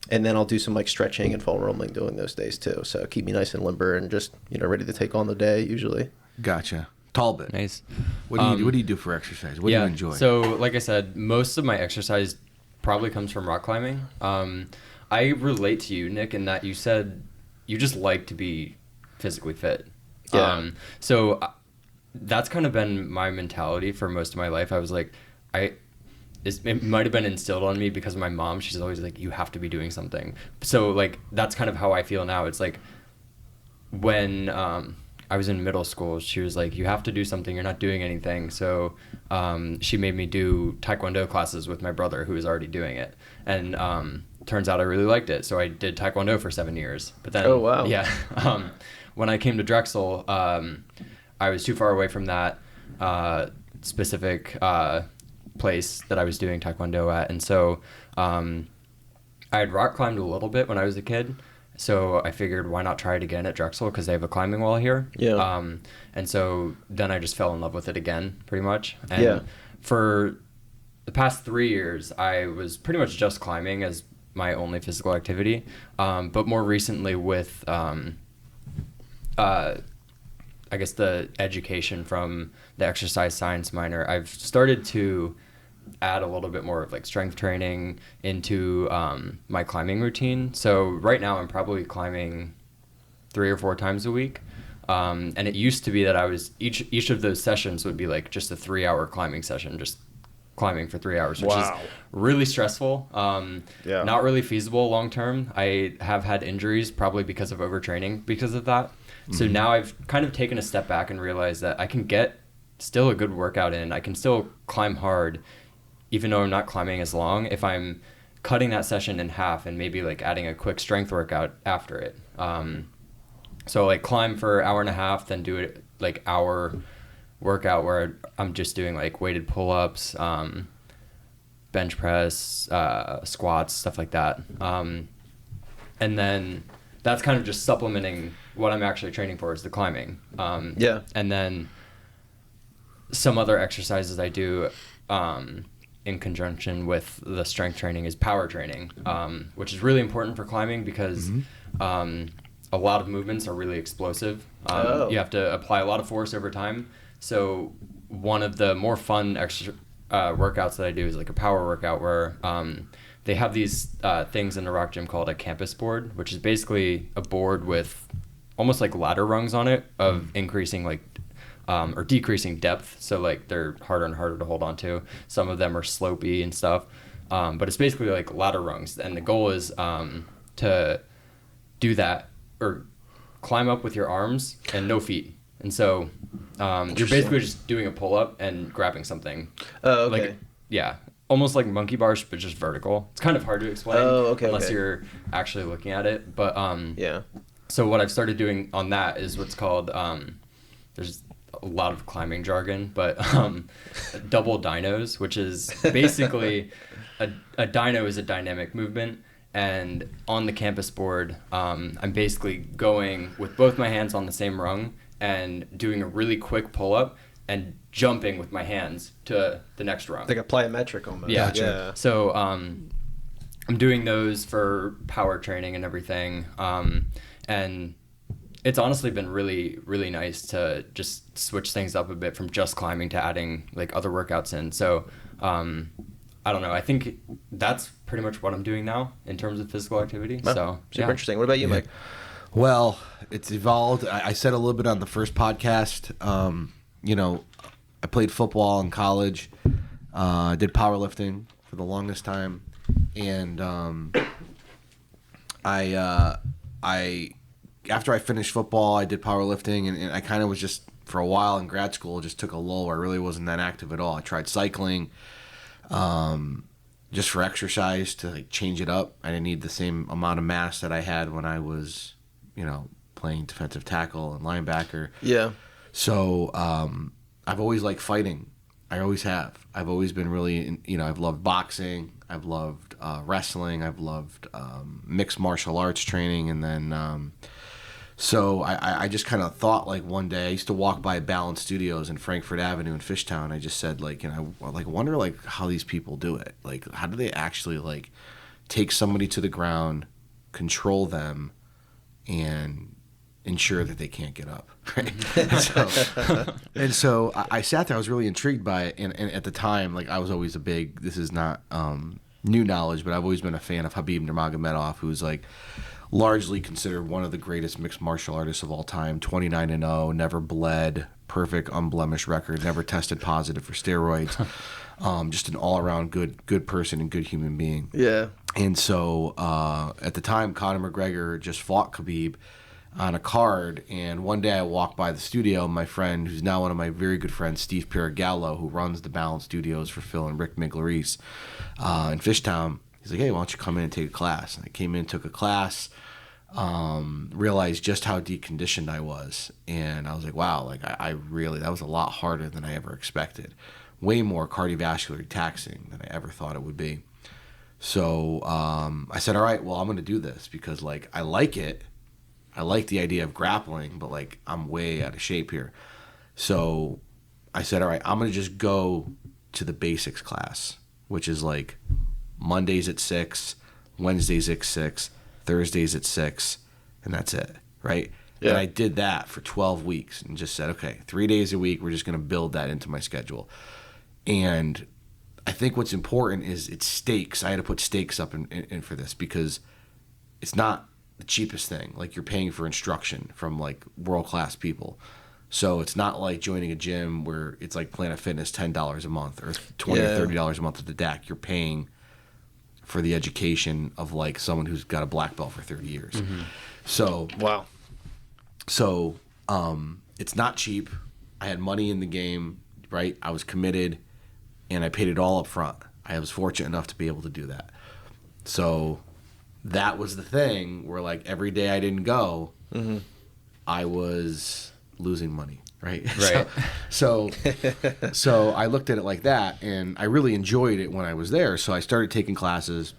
And then I'll do some stretching and foam rolling during those days too. So keep me nice and limber and just ready to take on the day usually. Gotcha. Talbot. Nice. What do you do for exercise? What do you enjoy? So like I said, most of my exercise probably comes from rock climbing. I relate to you, Nick, in that you said you just like to be physically fit. Yeah. So that's kind of been my mentality for most of my life. I was like, it might have been instilled on me because of my mom. She's always like, you have to be doing something. So that's kind of how I feel now. It's like when I was in middle school, she was like, you have to do something. You're not doing anything. So she made me do Taekwondo classes with my brother who was already doing it. And turns out I really liked it. So I did Taekwondo for 7 years. But then, oh, wow. Yeah. When I came to Drexel, I was too far away from that specific place that I was doing Taekwondo at, and so I had rock climbed a little bit when I was a kid, so I figured why not try it again at Drexel because they have a climbing wall here. Yeah. And so then I just fell in love with it again, pretty much. And yeah. For the past 3 years, I was pretty much just climbing as my only physical activity, but more recently with I guess the education from the exercise science minor, I've started to add a little bit more of strength training into my climbing routine. So right now I'm probably climbing 3 or 4 times a week. And it used to be that I was each of those sessions would be just a 3-hour climbing session, just climbing for 3 hours, which is really stressful. Yeah. Not really feasible long term. I have had injuries probably because of overtraining because of that. So now I've kind of taken a step back and realized that I can get still a good workout in. I can still climb hard, even though I'm not climbing as long, if I'm cutting that session in half and maybe like adding a quick strength workout after it. So like climb for an hour and a half, then do it like hour workout where I'm just doing like weighted pull-ups, bench press, squats, stuff like that. And then that's kind of just supplementing what I'm actually training for is the climbing. Yeah. And then some other exercises I do in conjunction with the strength training is power training, which is really important for climbing because a lot of movements are really explosive. You have to apply a lot of force over time. So one of the more fun workouts that I do is like a power workout where they have these things in the rock gym called a campus board, which is basically a board with almost like ladder rungs on it of increasing like or decreasing depth. So like they're harder and harder to hold on to. Some of them are slopey and stuff. But it's basically like ladder rungs. And the goal is to do that or climb up with your arms and no feet. And so you're basically just doing a pull-up and grabbing something. Oh, okay. Like, yeah. Almost like monkey bars, but just vertical. It's kind of hard to explain unless you're actually looking at it. But yeah. So what I've started doing on that is what's called, there's a lot of climbing jargon, but double dynos, which is basically a dyno is a dynamic movement. And on the campus board, I'm basically going with both my hands on the same rung and doing a really quick pull-up and jumping with my hands to the next rung. Like a plyometric almost. Yeah. Gotcha. Yeah. So I'm doing those for power training and everything. And it's honestly been really, really nice to just switch things up a bit from just climbing to adding like other workouts in. So I don't know. I think that's pretty much what I'm doing now in terms of physical activity. Wow. So Super interesting. What about you, Mike? Well, it's evolved. I said a little bit on the first podcast. I played football in college. I did powerlifting for the longest time, and I after I finished football, I did powerlifting, and I kind of was just for a while in grad school just took a lull. I really wasn't that active at all. I tried cycling, just for exercise to like change it up. I didn't need the same amount of mass that I had when I was, playing defensive tackle and linebacker. Yeah. So I've always liked fighting. I always have. I've always been really, I've loved boxing. I've loved wrestling. I've loved mixed martial arts training. And then, so I just kind of thought like one day, I used to walk by Balance Studios in Frankfurt Avenue in Fishtown. I just said like, I wonder like how these people do it. Like, how do they actually like take somebody to the ground, control them, and ensure that they can't get up, right? and so I sat there. I was really intrigued by it, and at the time, like I was always this is not new knowledge, but I've always been a fan of Khabib Nurmagomedov, who's like largely considered one of the greatest mixed martial artists of all time. 29-0, never bled, perfect unblemished record, never tested positive for steroids. Just an all-around good person and good human being. Yeah. And so at the time, Conor McGregor just fought Khabib on a card, and one day I walked by the studio. My friend, who's now one of my very good friends, Steve Piragallo, who runs the Balance Studios for Phil and Rick Miglarice in Fishtown, he's like, hey, why don't you come in and take a class? And I came in, took a class, realized just how deconditioned I was, and I was like, wow, like I really, that was a lot harder than I ever expected. Way more cardiovascularly taxing than I ever thought it would be. So I said, all right, well, I'm going to do this because like I like it. I like the idea of grappling, but like I'm way out of shape here. So I said, all right, I'm going to just go to the basics class, which is like Mondays at 6, Wednesdays at 6, Thursdays at 6, and that's it, right? Yeah. And I did that for 12 weeks and just said, okay, 3 days a week, we're just going to build that into my schedule. And I think what's important is it's stakes. I had to put stakes up in for this because it's not the cheapest thing. Like you're paying for instruction from like world-class people. So it's not like joining a gym where it's like Planet Fitness, $10 a month or $20 or $30 a month at the DAC. You're paying for the education of like someone who's got a black belt for 30 years. Mm-hmm. So wow. So it's not cheap. I had money in the game, right? I was committed, and I paid it all up front. I was fortunate enough to be able to do that. So that was the thing where, like, every day I didn't go, I was losing money, right? Right. So I looked at it like that, and I really enjoyed it when I was there. So I started taking classes,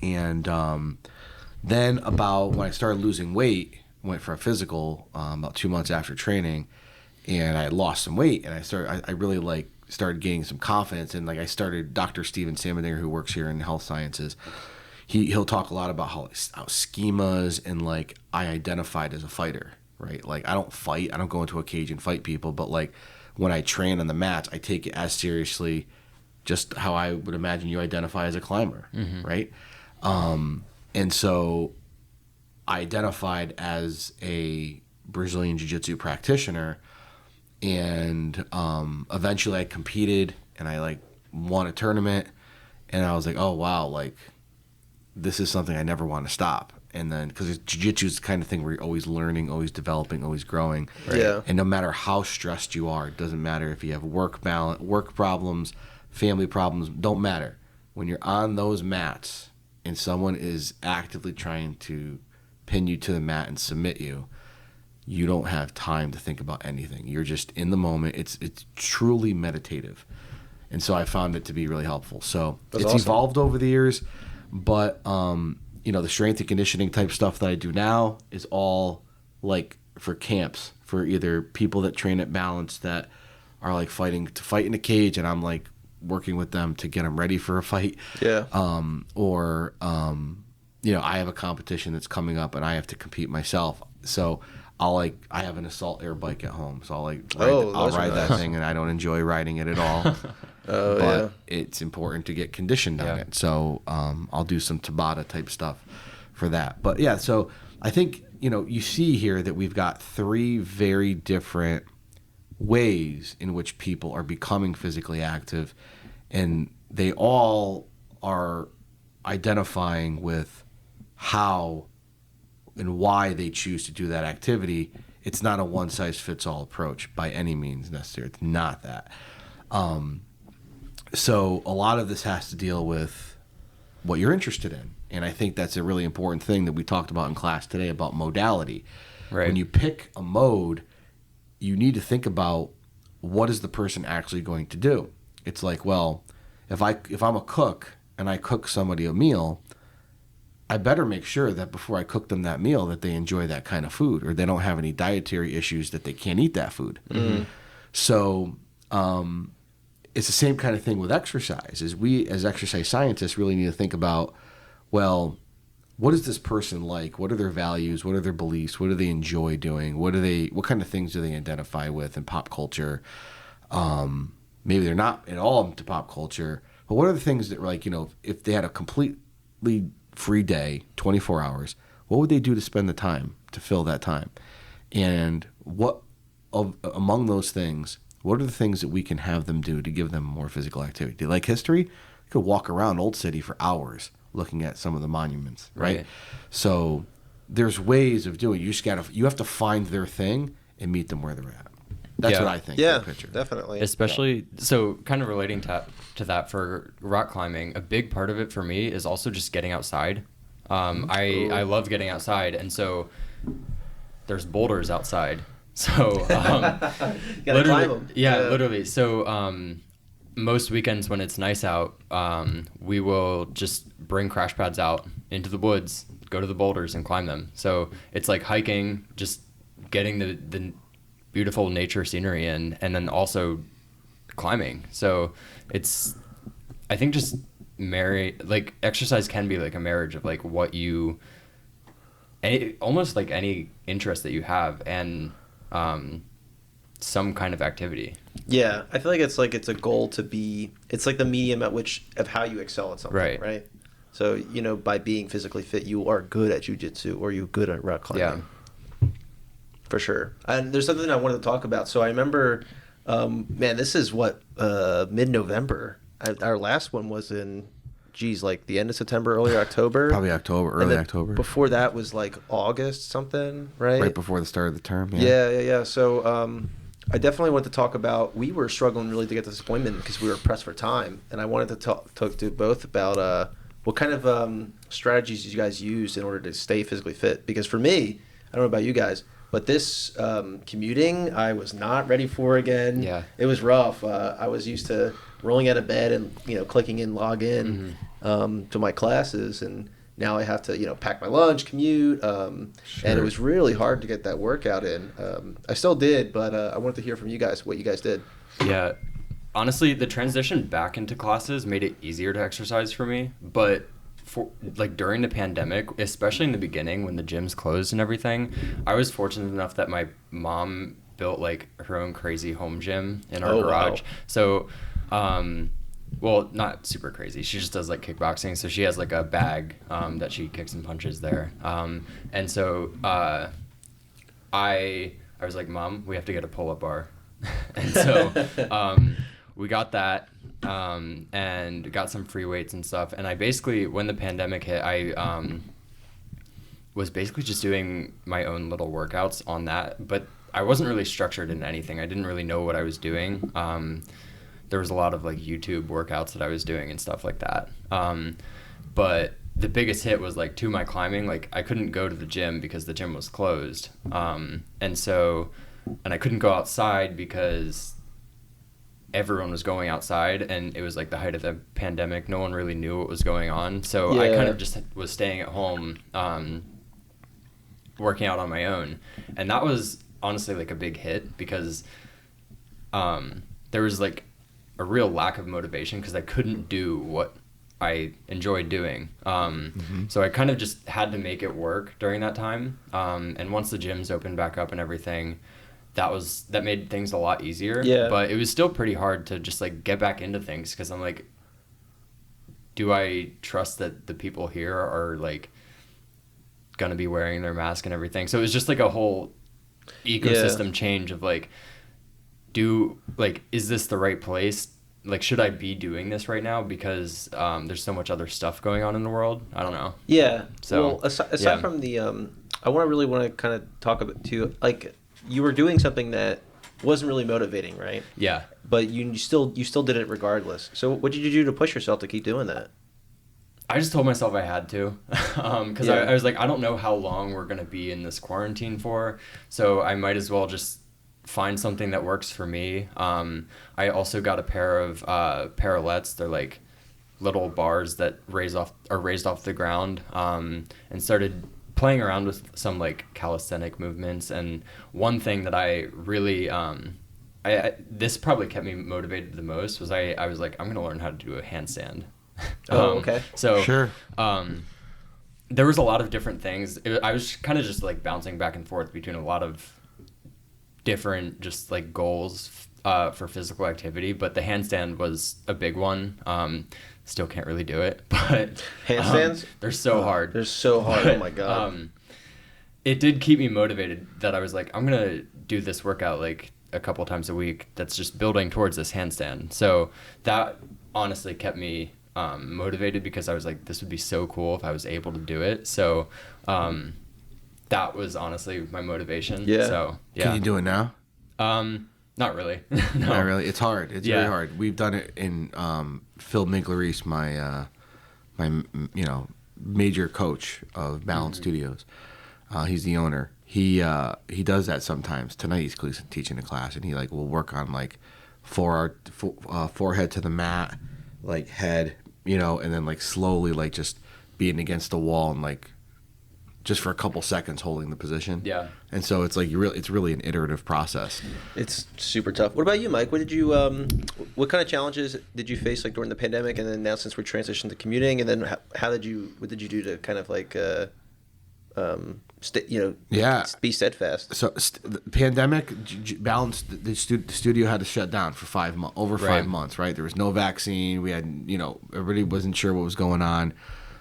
and then about when I started losing weight, went for a physical about 2 months after training, and I had lost some weight, and I really like started gaining some confidence, and like I started, Dr. Steven Salmonier, who works here in health sciences, he'll talk a lot about how schemas, and like I identified as a fighter, right? Like I don't fight, I don't go into a cage and fight people, but like when I train on the mats, I take it as seriously, just how I would imagine you identify as a climber, right? And so I identified as a Brazilian Jiu Jitsu practitioner, and eventually I competed, and I like won a tournament, and I was like, oh wow, like this is something I never want to stop. And then because Jiu Jitsu is the kind of thing where you're always learning, always developing, always growing. Right? Yeah. And no matter how stressed you are, it doesn't matter if you have work problems, family problems, don't matter. When you're on those mats and someone is actively trying to pin you to the mat and submit you, you don't have time to think about anything. You're just in the moment. It's truly meditative. And so I found it to be really helpful. So it's awesome. Evolved over the years, but the strength and conditioning type stuff that I do now is all like for camps, for either people that train at Balance that are like fighting to fight in a cage, and I'm like working with them to get them ready for a fight. Yeah. I have a competition that's coming up and I have to compete myself. So I have an assault air bike at home, so I'll ride that thing, and I don't enjoy riding it at all. But it's important to get conditioned on it. So I'll do some Tabata type stuff for that. But yeah, so I think you see here that we've got 3 very different ways in which people are becoming physically active, and they all are identifying with how and why they choose to do that activity. It's not a one-size-fits-all approach by any means necessary. It's not that. So a lot of this has to deal with what you're interested in. And I think that's a really important thing that we talked about in class today about modality. Right. When you pick a mode, you need to think about what is the person actually going to do. It's like, well, if I'm a cook and I cook somebody a meal, I better make sure that before I cook them that meal that they enjoy that kind of food, or they don't have any dietary issues that they can't eat that food. Mm-hmm. So it's the same kind of thing with exercise. Is we as exercise scientists really need to think about, well, what is this person like? What are their values? What are their beliefs? What do they enjoy doing? What kind of things do they identify with in pop culture? Maybe they're not at all into pop culture, but what are the things that, like, if they had a completely free day, 24 hours, what would they do to spend the time to fill that time? And among those things, what are the things that we can have them do to give them more physical activity? Do they like history? You could walk around Old City for hours looking at some of the monuments, right? So there's ways of doing it. You have to find their thing and meet them where they're at. That's what I think. Yeah, definitely. Especially, so kind of relating to that for rock climbing, a big part of it for me is also just getting outside. I love getting outside, and so there's boulders outside. So gotta climb them. Yeah, literally. So most weekends when it's nice out, we will just bring crash pads out into the woods, go to the boulders and climb them. So it's like hiking, just getting the beautiful nature scenery in, and then also climbing. So it's, I think, just exercise can be like a marriage of like what you, almost like any interest that you have, and some kind of activity. Yeah, I feel like it's a goal to be, it's like the medium of how you excel at something, right? So, by being physically fit, you are good at jiu-jitsu, or you're good at rock climbing. Yeah. For sure. And there's something I wanted to talk about. So I remember, this is mid-November. Our last one was in, like the end of September, early October. Probably early October. Before that was like August something, right? Right before the start of the term. Yeah. So I definitely want to talk about, we were struggling really to get this appointment because we were pressed for time. And I wanted to talk to both about what kind of strategies you guys used in order to stay physically fit. Because for me, I don't know about you guys, but this commuting, I was not ready for again. Yeah. It was rough. I was used to rolling out of bed and, clicking in, log in to my classes. And now I have to, pack my lunch, commute, and it was really hard to get that workout in. I still did, but I wanted to hear from you guys what you guys did. Yeah, honestly, the transition back into classes made it easier to exercise for me. But for during the pandemic, especially in the beginning when the gyms closed and everything, I was fortunate enough that my mom built her own crazy home gym in our garage. Wow. So. Well, not super crazy. She just does kickboxing. So she has a bag that she kicks and punches there. And so I was like, Mom, we have to get a pull-up bar. And so we got that and got some free weights and stuff. And I basically, when the pandemic hit, I was basically just doing my own little workouts on that. But I wasn't really structured in anything. I didn't really know what I was doing. There was a lot of YouTube workouts that I was doing and stuff like that. But the biggest hit was to my climbing. I couldn't go to the gym because the gym was closed. And I couldn't go outside because everyone was going outside, and it was the height of the pandemic. No one really knew what was going on. So I kind of just was staying at home, working out on my own. And that was honestly a big hit because there was a real lack of motivation because I couldn't do what I enjoyed doing. So I kind of just had to make it work during that time. And once the gyms opened back up and everything, that made things a lot easier. Yeah. But it was still pretty hard to just get back into things because I'm do I trust that the people here are gonna be wearing their mask and everything? So it was just a whole ecosystem change of is this the right place? Should I be doing this right now? Because there's so much other stuff going on in the world. I don't know. Yeah. So, well, aside from the, I want to kind of talk about too, you were doing something that wasn't really motivating, right? Yeah. But you still did it regardless. So what did you do to push yourself to keep doing that? I just told myself I had to, because I was I don't know how long we're going to be in this quarantine for, so I might as well just find something that works for me. I also got a pair of parallettes. They're little bars that are raised off the ground, and started playing around with some calisthenic movements. And one thing that I really this probably kept me motivated the most was I was I'm going to learn how to do a handstand. Okay. So sure. There was a lot of different things. I was kind of just bouncing back and forth between a lot of different just goals for physical activity, but the handstand was a big one. Still can't really do it, but handstands, they're so hard. They're so hard. But, oh my god. It did keep me motivated that I was I'm gonna do this workout a couple times a week that's just building towards this handstand. So that honestly kept me motivated because I was this would be so cool if I was able to do it. So that was honestly my motivation. Yeah. So yeah. Can you do it now? Not really. No. Not really. It's hard. It's very hard. We've done it in Phil Miglaris, my major coach of Balance Studios. He's the owner. He does that sometimes. Tonight he's teaching a class, and he will work on forehead to the mat, head, and then slowly just being against the wall and just for a couple seconds holding the position. Yeah. And so it's it's really an iterative process. It's super tough. What about you, Mike? What did you what kind of challenges did you face during the pandemic, and then now since we're transitioned to commuting, and then what did you do to kind of be steadfast? So the pandemic, Balance, the studio had to shut down for 5 months, right? There was no vaccine. We had, everybody wasn't sure what was going on.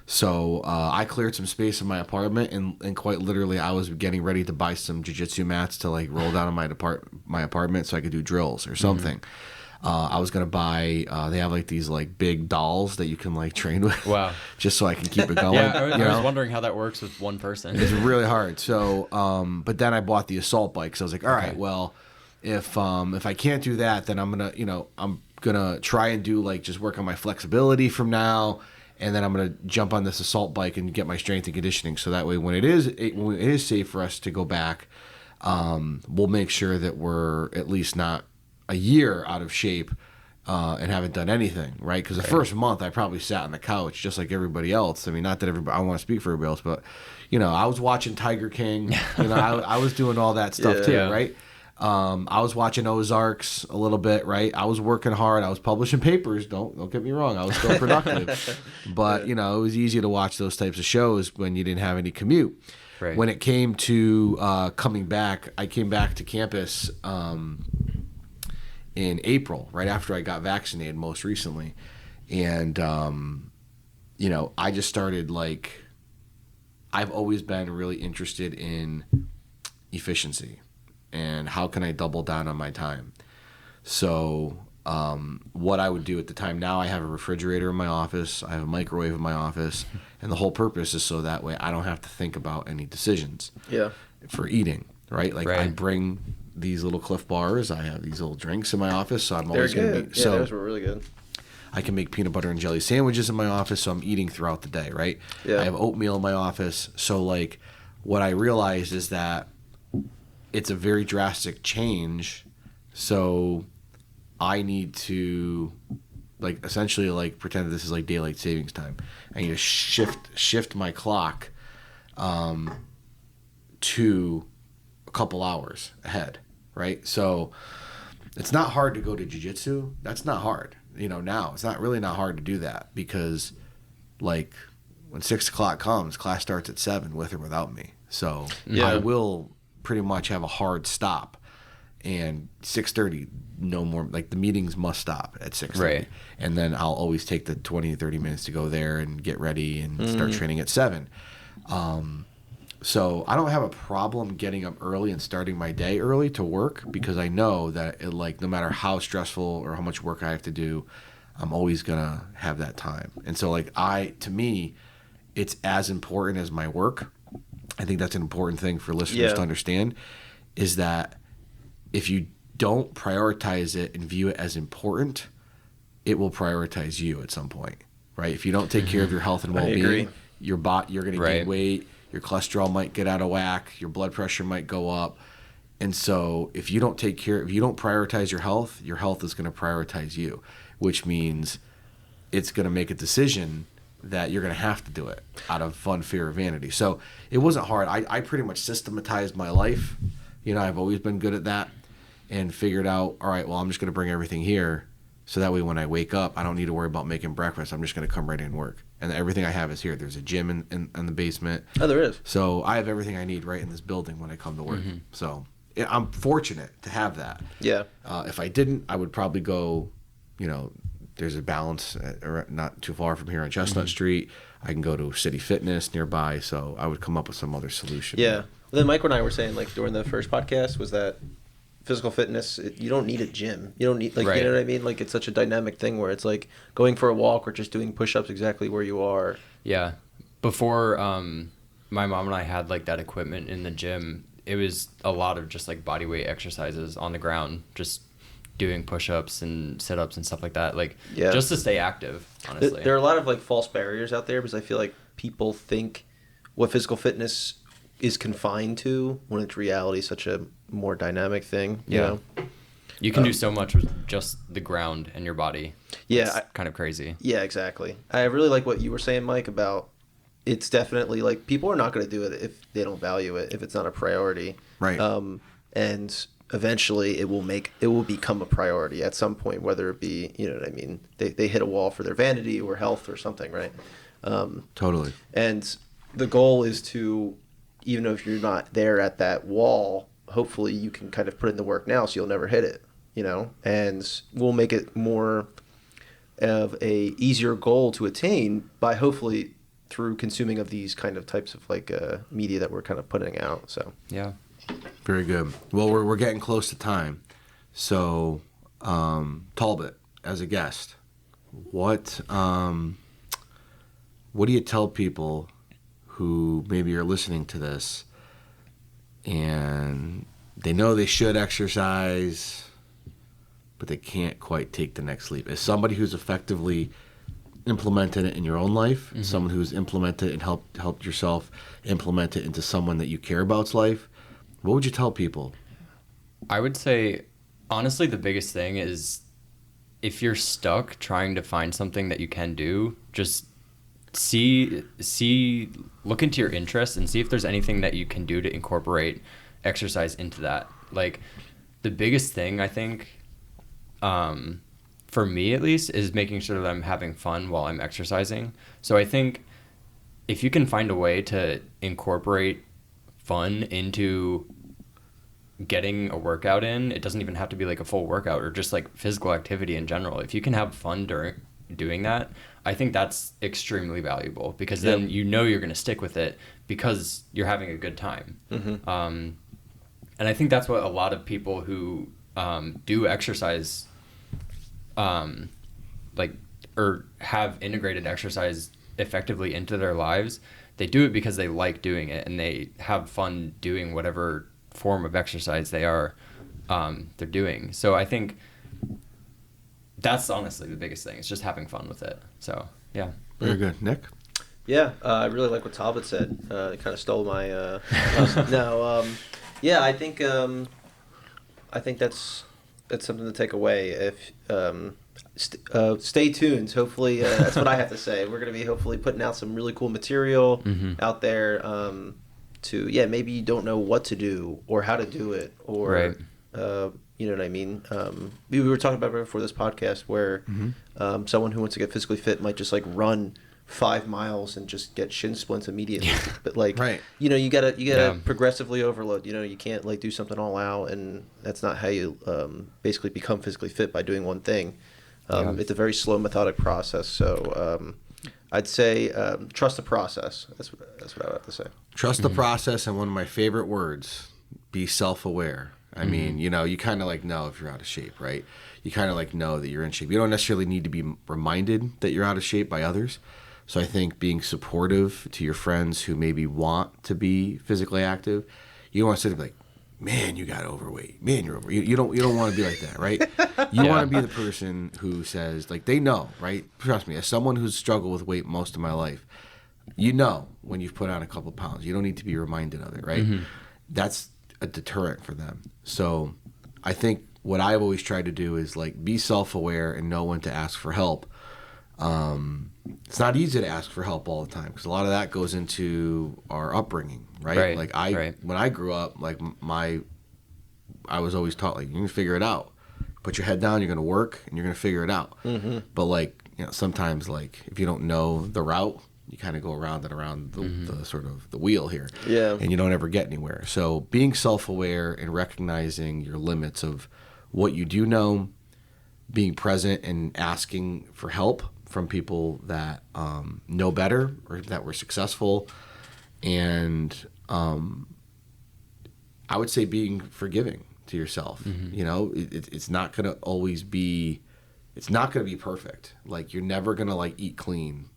So I cleared some space in my apartment, and quite literally, I was getting ready to buy some Jiu Jitsu mats to roll down in my apartment so I could do drills or something. I was gonna buy. They have these big dolls that you can train with. Wow. Just so I can keep it going. Yeah, I was wondering how that works with one person. It's really hard. So, but then I bought the assault bike. So I was all right, well, if I can't do that, then I'm gonna try and do like just work on my flexibility from now, and then I'm gonna jump on this assault bike and get my strength and conditioning. So that way, when it is safe for us to go back, we'll make sure that we're at least not a year out of shape and haven't done anything, right? Because the first month I probably sat on the couch just like everybody else. I mean, not that everybody, I don't want to speak for everybody else, but I was watching Tiger King. I was doing all that stuff too, right? I was watching Ozarks a little bit, right? I was working hard. I was publishing papers. Don't get me wrong. I was still productive, but it was easy to watch those types of shows when you didn't have any commute. Right. When it came to coming back, I came back to campus in April, right after I got vaccinated most recently. And, I just started I've always been really interested in efficiency and how can I double down on my time. So what I would do at the time, now I have a refrigerator in my office, I have a microwave in my office, and the whole purpose is so that way I don't have to think about any decisions for eating, right? I bring these little Cliff Bars, I have these little drinks in my office, so I'm always going to be... Yeah, those were really good. I can make peanut butter and jelly sandwiches in my office, so I'm eating throughout the day, right? Yeah. I have oatmeal in my office, so what I realized is that it's a very drastic change, so I need to essentially pretend that this is like daylight savings time. I need to shift my clock to a couple hours ahead, right? So it's not hard to go to Jiu Jitsu. That's not hard. Now it's not hard to do that because when 6 o'clock comes, class starts at 7 with or without me. So I will pretty much have a hard stop, and 6:30 no more, the meetings must stop at 6:30, right. And then I'll always take the 20 to 30 minutes to go there and get ready and start training at 7. So I don't have a problem getting up early and starting my day early to work because I know that no matter how stressful or how much work I have to do, I'm always gonna have that time. And so to me, it's as important as my work. I think that's an important thing for listeners to understand, is that if you don't prioritize it and view it as important, it will prioritize you at some point, right? If you don't take care of your health and well-being, you're going to gain weight, your cholesterol might get out of whack, your blood pressure might go up. And so if you don't prioritize your health is going to prioritize you, which means it's going to make a decision that you're going to have to do it out of fun, fear, or vanity. So it wasn't hard. I pretty much systematized my life. I've always been good at that, and figured out, all right, well, I'm just going to bring everything here. So that way when I wake up, I don't need to worry about making breakfast. I'm just going to come right in and work. And everything I have is here. There's a gym in the basement. Oh, there is. So I have everything I need right in this building when I come to work. Mm-hmm. So I'm fortunate to have that. Yeah. If I didn't, I would probably go, there's a Balance not too far from here on Chestnut Street. I can go to City Fitness nearby. So I would come up with some other solution. Yeah. Well, then Michael and I were saying during the first podcast was that physical fitness, you don't need a gym. You don't need, you know what I mean? It's such a dynamic thing where it's going for a walk or just doing push-ups exactly where you are. Yeah. Before my mom and I had that equipment in the gym, it was a lot of just body weight exercises on the ground, just doing push-ups and sit-ups and stuff like that, just to stay active, honestly. There are a lot of false barriers out there because I feel like people think what physical fitness is confined to when it's reality such a more dynamic thing. You can do so much with just the ground and your body. Yeah, it's kind of crazy. Yeah, exactly. I really like what you were saying, Mike, about it's definitely people are not going to do it if they don't value it, if it's not a priority. Right. And eventually it will become a priority at some point, whether it be, what I mean, they hit a wall for their vanity or health or something, right? Totally. And the goal is to, even if you're not there at that wall, hopefully you can kind of put in the work now so you'll never hit it, and we'll make it more of a easier goal to attain by hopefully through consuming of these kind of types of media that we're kind of putting out. So yeah, very good. Well, we're getting close to time, so Talbot, as a guest, what do you tell people who maybe are listening to this and they know they should exercise, but they can't quite take the next leap. As somebody who's effectively implemented it in your own life, someone who's implemented and helped yourself implement it into someone that you care about's life, what would you tell people? I would say, honestly, the biggest thing is if you're stuck trying to find something that you can do, just look into your interests and see if there's anything that you can do to incorporate exercise into that. Like, the biggest thing, I think, for me at least, is making sure that I'm having fun while I'm exercising. So I think if you can find a way to incorporate fun into getting a workout in, it doesn't even have to be like a full workout or just like physical activity in general. If you can have fun during doing that, I think that's extremely valuable, because then you know you're going to stick with it because you're having a good time. And I think that's what a lot of people who do exercise or have integrated exercise effectively into their lives, they do it because they like doing it and they have fun doing whatever form of exercise they're doing. So I think that's honestly the biggest thing. It's just having fun with it. So yeah. Very good. Nick? Yeah, I really like what Talbot said. It kind of stole my. Yeah, I think that's something to take away. If stay tuned. Hopefully, that's what I have to say. We're going to be hopefully putting out some really cool material out there. Maybe you don't know what to do or how to do it, or right. You know what I mean? We were talking about it before this podcast where someone who wants to get physically fit might just like run 5 miles and just get shin splints immediately. But like, right. you know, you gotta progressively overload. You know, you can't like do something all out, and that's not how you basically become physically fit by doing one thing. It's a very slow, methodic process. So I'd say trust the process. That's what I would have to say. Trust the process, and one of my favorite words, be self-aware. I mean, you know, you kind of like know if you're out of shape, right? You kind of like know that you're in shape. You don't necessarily need to be reminded that you're out of shape by others. So I think being supportive to your friends who maybe want to be physically active, you don't want to sit there and be like, man, you got overweight. Man, you're over. You don't want to be like that, right? You want to be the person who says, like, they know, right? Trust me, as someone who's struggled with weight most of my life, you know when you've put on a couple pounds. You don't need to be reminded of it, right? That's a deterrent for them. So I think what I've always tried to do is like be self-aware and know when to ask for help. It's not easy to ask for help all the time because a lot of that goes into our upbringing, right? Like when I grew up, like I was always taught like, you're gonna figure it out. Put your head down, you're gonna work, and you're gonna figure it out. But like, you know, sometimes like if you don't know the route, you kind of go around and around the sort of the wheel here, and you don't ever get anywhere. So being self-aware and recognizing your limits of what you do know, being present and asking for help from people that know better or that were successful, and I would say being forgiving to yourself. You know, it's not going to always be, it's not going to be perfect. Like you're never going to like eat clean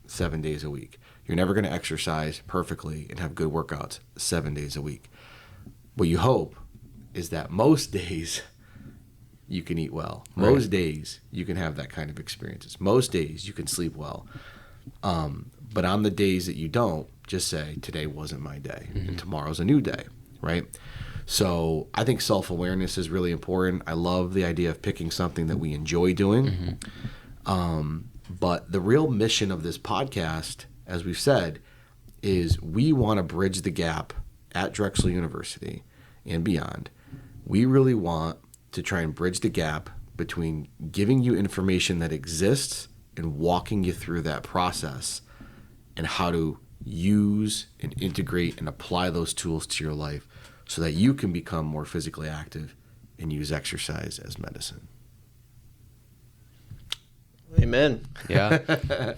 7 days a week. You're never going to exercise perfectly and have good workouts 7 days a week. What you hope is that most days you can eat well. Most days you can have that kind of experiences. Most days you can sleep well. But on the days that you don't, just say, today wasn't my day and tomorrow's a new day, right? So I think self-awareness is really important. I love the idea of picking something that we enjoy doing. But the real mission of this podcast, as we've said, is we want to bridge the gap at Drexel University and beyond. We really want to try and bridge the gap between giving you information that exists and walking you through that process and how to use and integrate and apply those tools to your life so that you can become more physically active and use exercise as medicine. Amen. Yeah.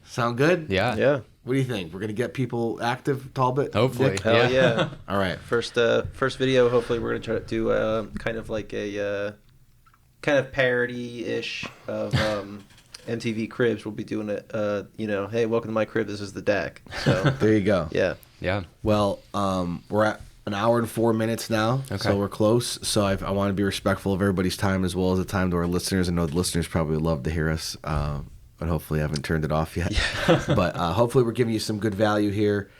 Sound good? Yeah. Yeah. What do you think? We're going to get people active, Talbot? Hopefully. Nick? Hell yeah. All right. First video, hopefully we're going to try to do kind of like a kind of parody-ish of MTV Cribs. We'll be doing it, hey, welcome to my crib. This is the deck. So There you go. yeah. Yeah. Well, we're an hour and 4 minutes now, so we're close. So I want to be respectful of everybody's time as well as the time to our listeners. I know the listeners probably love to hear us, but hopefully I haven't turned it off yet. Yeah. But hopefully we're giving you some good value here.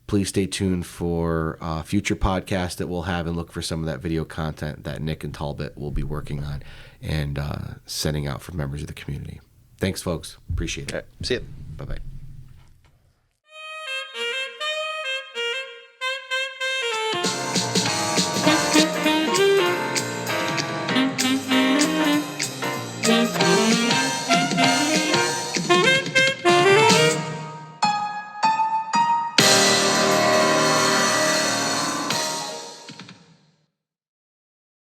Please stay tuned for future podcasts that we'll have and look for some of that video content that Nick and Talbot will be working on and sending out for members of the community. Thanks, folks. Appreciate it. All right. See you. Bye-bye.